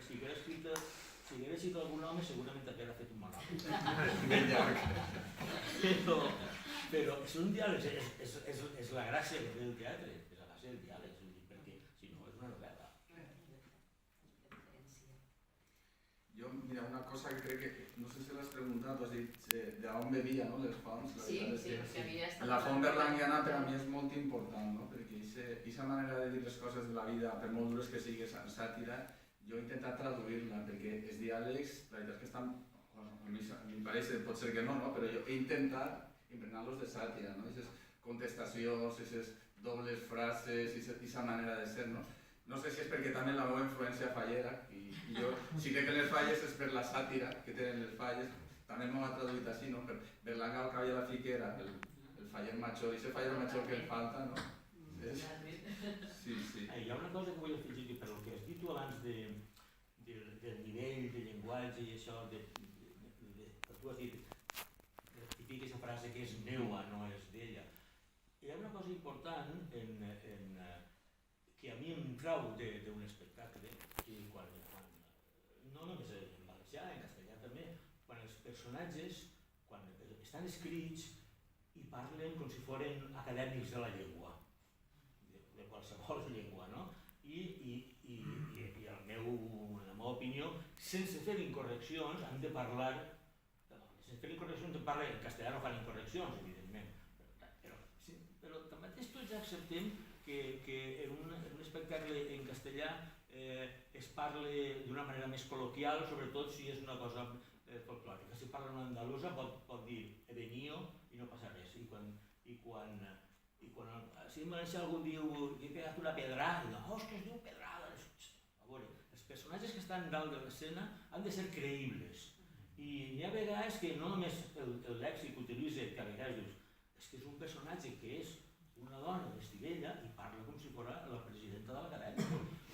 Si haguera escrit algun home segurament també haguera fet un monòleg. Ben llarg. Però són diàlegs, és la gràcia del teatre, és la gràcia del diàleg, perquè si no és una novel·la. Jo, mira, una cosa que crec que, no sé si l'has preguntat, tu has dit d'on bevia, no?, les fonts. Sí, que havia estat... La font berlanguiana per a mi és molt important, no?, perquè aquesta manera de dir les coses de la vida, per molt dures que sigues en sàtira, jo he intentat traduir-la, perquè els diàlegs, la veritat és que estan, bueno, a mi em pareix, pot ser que no, però jo he intentat impregnar-los de sàtira, no? Aquestes contestacions, aquestes dobles frases, aquesta manera de ser, no? No sé si és perquè també la meva influència fallera, i jo sí crec que les falles és per la sàtira que tenen les falles, també m'ho ha traduït així, no? Per Berlanga al cabo de la fiquera, el faller major, i aquest faller major que el falta, no? Sí, sí. Hi ha una cosa que vull afegir, que per el que has dit tu abans del nivell de llenguatge i això, que tu has dit, rectifica aquesta frase que és meua, no és d'ella. Hi ha una cosa important que a mi em trau d'un espectacle, que no només en valencià, en castellà també, quan els personatges estan escrits i parlen com si foren acadèmics de la llengua, de qualsevol llengua, no? I la meva opinió, sense fer incorreccions, han de parlar, sense fer incorreccions, en castellà no fan incorreccions, evidentment, però tanmateix tots acceptem que en un espectacle en castellà es parli d'una manera més col·loquial, sobretot si és una cosa folclòrica. Si parla en andalusa pot dir he venido i no passa res. Si en valencià algú diu he pegat una pedrada, que es diu pedrada. A veure, els personatges que estan dalt de l'escena han de ser creïbles. I hi ha vegades que no només el lèxic que utilitza, que a vegades dius és que és un personatge que és una dona d'Estivella i parla com si fos la presidenta de l'acadèmia.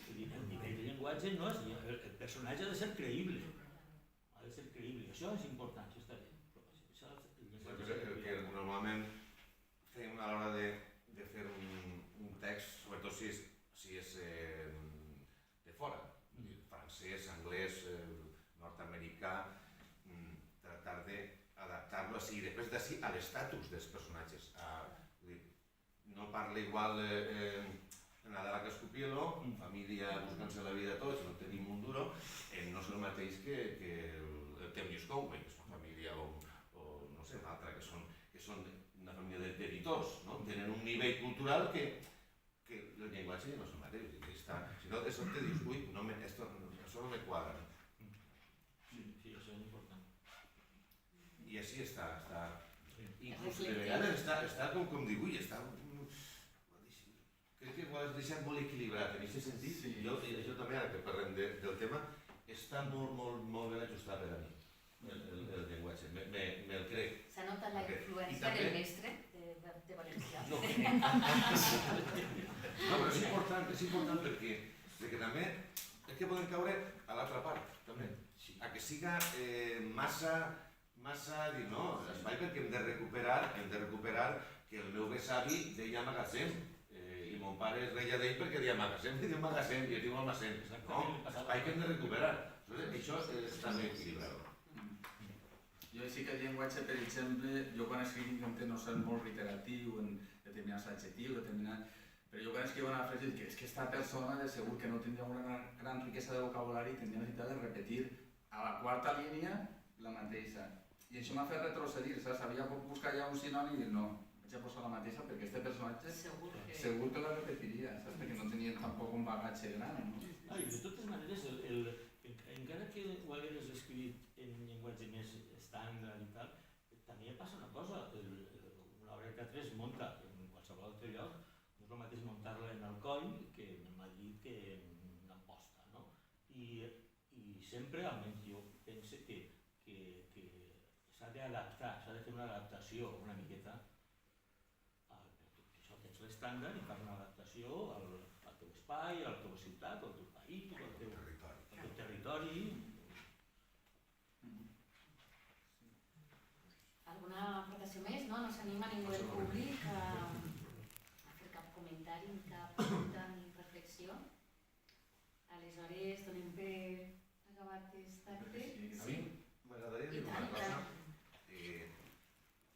El nivell de llenguatge no és... El personatge ha de ser creïble. Ha de ser creïble. Això és important, això està bé. El que normalment fem a l'hora de fer un text, sobretot si és de fora, francès, anglès, nord-americà, tractar d'adaptar-lo així, i després d'així a l'estatus dels personatges. No parla igual Nadal a Cascopielo, família buscant-se la vida tots, no tenim un duro, no és el mateix que el Temnius Conway, que és una família o no sé, una altra, que són una família d'editors, no? Tenen un nivell cultural que el llenguatge no és el mateix. Si no, de sobte dius, ui, això no me quadra. Sí, això és important. I així està. Inclús de vegades està com diu, ui, està... Crec que ho has deixat molt equilibrat, en aquest sentit. Jo també, ara que parlem del tema, està molt ben ajustat per a mi, el llenguatge, me'l crec. S'ha notat la influència del mestre de valencià. No, però és important perquè també és que podem caure a l'altra part, també. A que siga massa dir, no, espai perquè hem de recuperar que el meu besavi deia magatzem. I mon pare es reia d'ell perquè deia magatzem, i diu magatzem, i jo diu almacén. No, espai que hem de recuperar. Això està ben equilibrat. Jo sí que el llenguatge, per exemple, jo quan escric intento no ser molt reiteratiu en determinats adjectius, però jo quan escriu una frase que és que aquesta persona de segur que no tindria una gran riquesa de vocabulari i tindria necessitat de repetir a la quarta línia la mateixa. I això m'ha fet retrocedir, saps? Havia buscat ja un sinònim i dir no, vaig a posar la mateixa perquè aquest personatge segur que la repetiria, saps? Perquè no tenia tampoc un bagatge gran, no? De totes maneres, encara que ho hagués escrit en un llenguatge més estàndard i tal, també passa una cosa, una obra de teatre es munta en qualsevol altre lloc, no és el mateix muntar-la en Alcoi que en Madrid que en Amposta, no? I sempre, almenys jo penso que s'ha d'adaptar, s'ha de fer una adaptació una miqueta, això tens l'estàndard i fas una adaptació al teu espai, a la teva ciutat, al teu país, al teu territori. Alguna aportació més? No s'anima ningú del públic a fer cap comentari, ni cap pregunta ni reflexió. Aleshores donem per acabat aquest acte. A mi m'agradaria dir una cosa,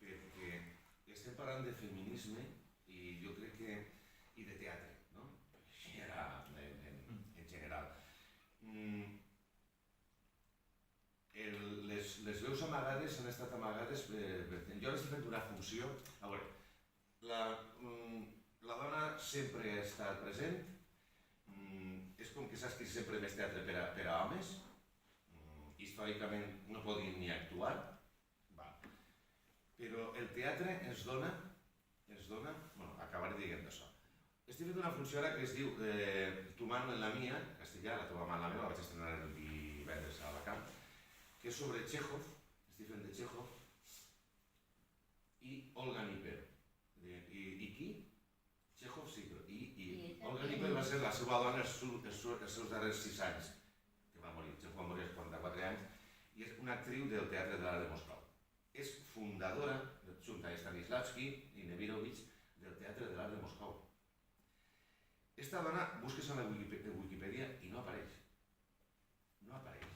perquè estem parlant de feminisme i jo crec que i de teatre, no? En general. Les veus amagades han estat amagades, jo les he fet una funció. A veure, la dona sempre ha estat present, és com que s'ha escrit sempre més teatre per a homes, històricament no podien ni actuar, però el teatre ens dona, bueno, acabaré dient això. Estic fent una funció ara que es diu Tu mano en la mía, en castellà, la teva mà en la meva, la vaig estrenar el divendres a Alacant, que és sobre Txékhov, estic fent de Txékhov, i Olga Niper. I qui? Txékhov sí, però i Olga Niper va ser la seva dona els seus darrers 6 anys, que va morir. Txékhov va morir als 44 anys, i és una actriu del Teatre de l'Art de Moscou. És fundadora, junt a Stanislavski i Nevirovich, del Teatre de l'Art de Moscou. Esta dona, busques en la Wikipedia i no apareix. No apareix.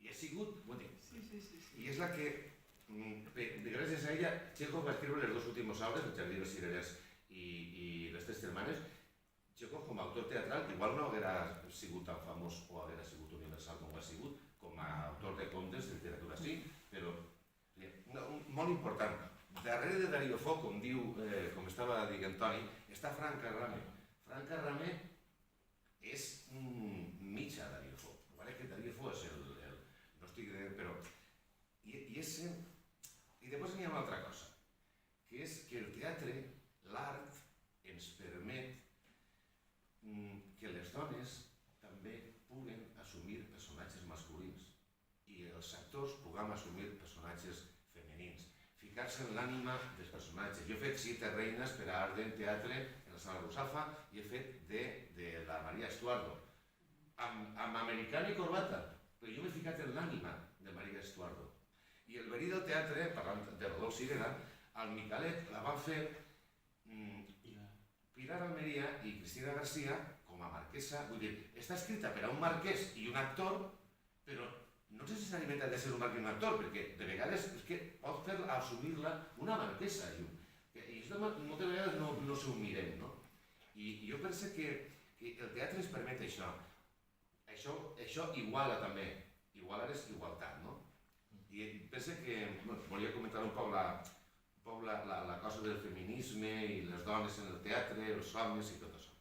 I ha sigut, ho dic, i és la que, gràcies a ella, Txékhov va escriure les 2 últimes obres, El jardí de les cireres i Les tres germanes. Txékhov, com a autor teatral, igual no haguera sigut tan famós o haguera sigut universal com ho ha sigut, com a autor de contes, de literatura sí, però molt important. Darrere de Darío Fo, com estava dient Toni, està Frank Carrame. Frank Carrame és mitja Darío Fo. Que Darío Fo és el... no estic dient, però... I després n'hi ha una altra cosa, que és que el teatre, l'art, ens permet que les dones també puguen assumir personatges masculins i els actors puguem assumir personatges femenins, ficar-se en l'ànima dels personatges. Jo he fet 7 reines per a Arden Teatre en la sala Rusafa i he fet de la Maria Estuardo amb americana i corbata, però jo m'he ficat en l'ànima de Maria Estuardo. I el verí del teatre, parlant de Rodolf Sirera, al Micalet la van fer Pilar Almeria i Cristina García com a marquesa. Vull dir, està escrita per a un marquès i un actor, però no necessàriament ha de ser un marquès i un actor, perquè de vegades és que pot fer assumir-la una marquesa. I això moltes vegades no s'ho mirem, no? I jo penso que el teatre ens permet això. Això iguala també, igualar és igualtat, no? I penso que, volia comentar un poc la cosa del feminisme i les dones en el teatre, els homes i tot això.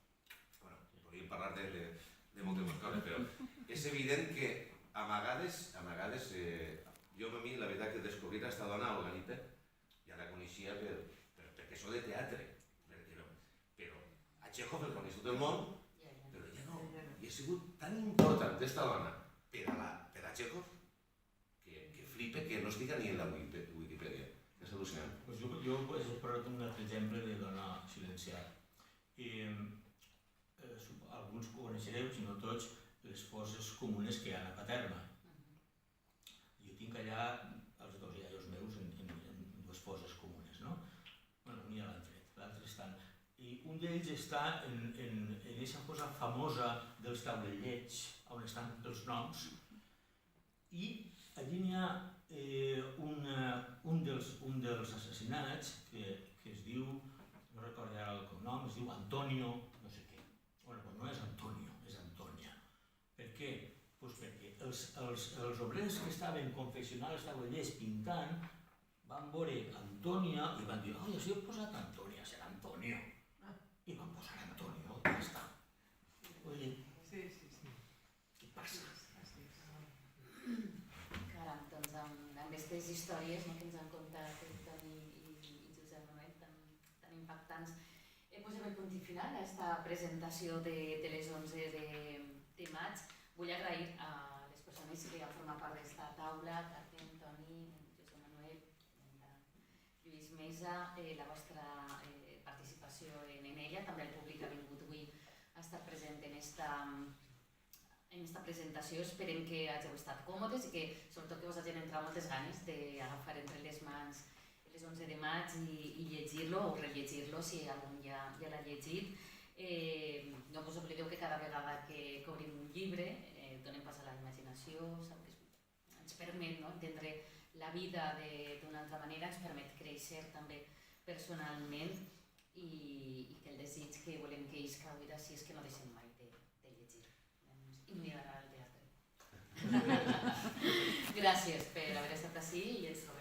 Bueno, podríem parlar de moltes coses, però és evident que a vegades, jo a mi la veritat que descobrir aquesta dona, Olga Niper, ja la coneixia perquè soc de teatre, però a Txékhov el coneix tot el món, però ella no. I ha sigut tan important aquesta dona per a Txékhov que flipa que no estiga ni en la Wikipedia. És al·lucinant. Jo he posat un altre exemple de dona silenciada. I alguns ho coneixereu, si no tots, les fosses comunes que hi ha a Paterna. Jo tinc allà els 2 iaios meus en 2 fosses comunes, no? Bueno, un ja l'han tret, l'altre estan. I un d'ells està en aquesta fossa famosa dels taulellets, on estan els noms, i allí n'hi ha un dels assassinats que es diu, no recordo ara el cognom, es diu Antonio, no sé què. Bueno, no és Antonio, és Antònia. Per què? Doncs perquè els obrers que estaven confeccionant els taulellets pintant van veure Antònia i van dir, oi, si heu posat Antònia, serà Antonio. I van posar Antonio, ja està. Vull dir, què passa? Caram, doncs amb aquestes històries que ens han contat Toni i Josep Manuel, tan impactants, posem el punt final a aquesta presentació de les 11 de maig. Vull agrair a les persones que han format part d'esta taula, Carmen, Toni, Josep Manuel, Lluís Mesa, la vostra participació en ella, també el públic que ha vingut avui a estar present en esta presentació. Esperem que hàgiu estat còmodes i que sobretot que us hagin entrat moltes ganes d'agafar entre les mans les 11 de maig i llegir-lo o rellegir-lo si algun ja l'ha llegit. No us oblideu que cada vegada que obrim un llibre donem pas a la imaginació, ens permet entendre la vida d'una altra manera, ens permet créixer també personalment i que el desig que volem que isca avui d'ací és que no deixem mai de llegir. I m'hi agrada el teatre. Gràcies per haver estat ací i ens trobem.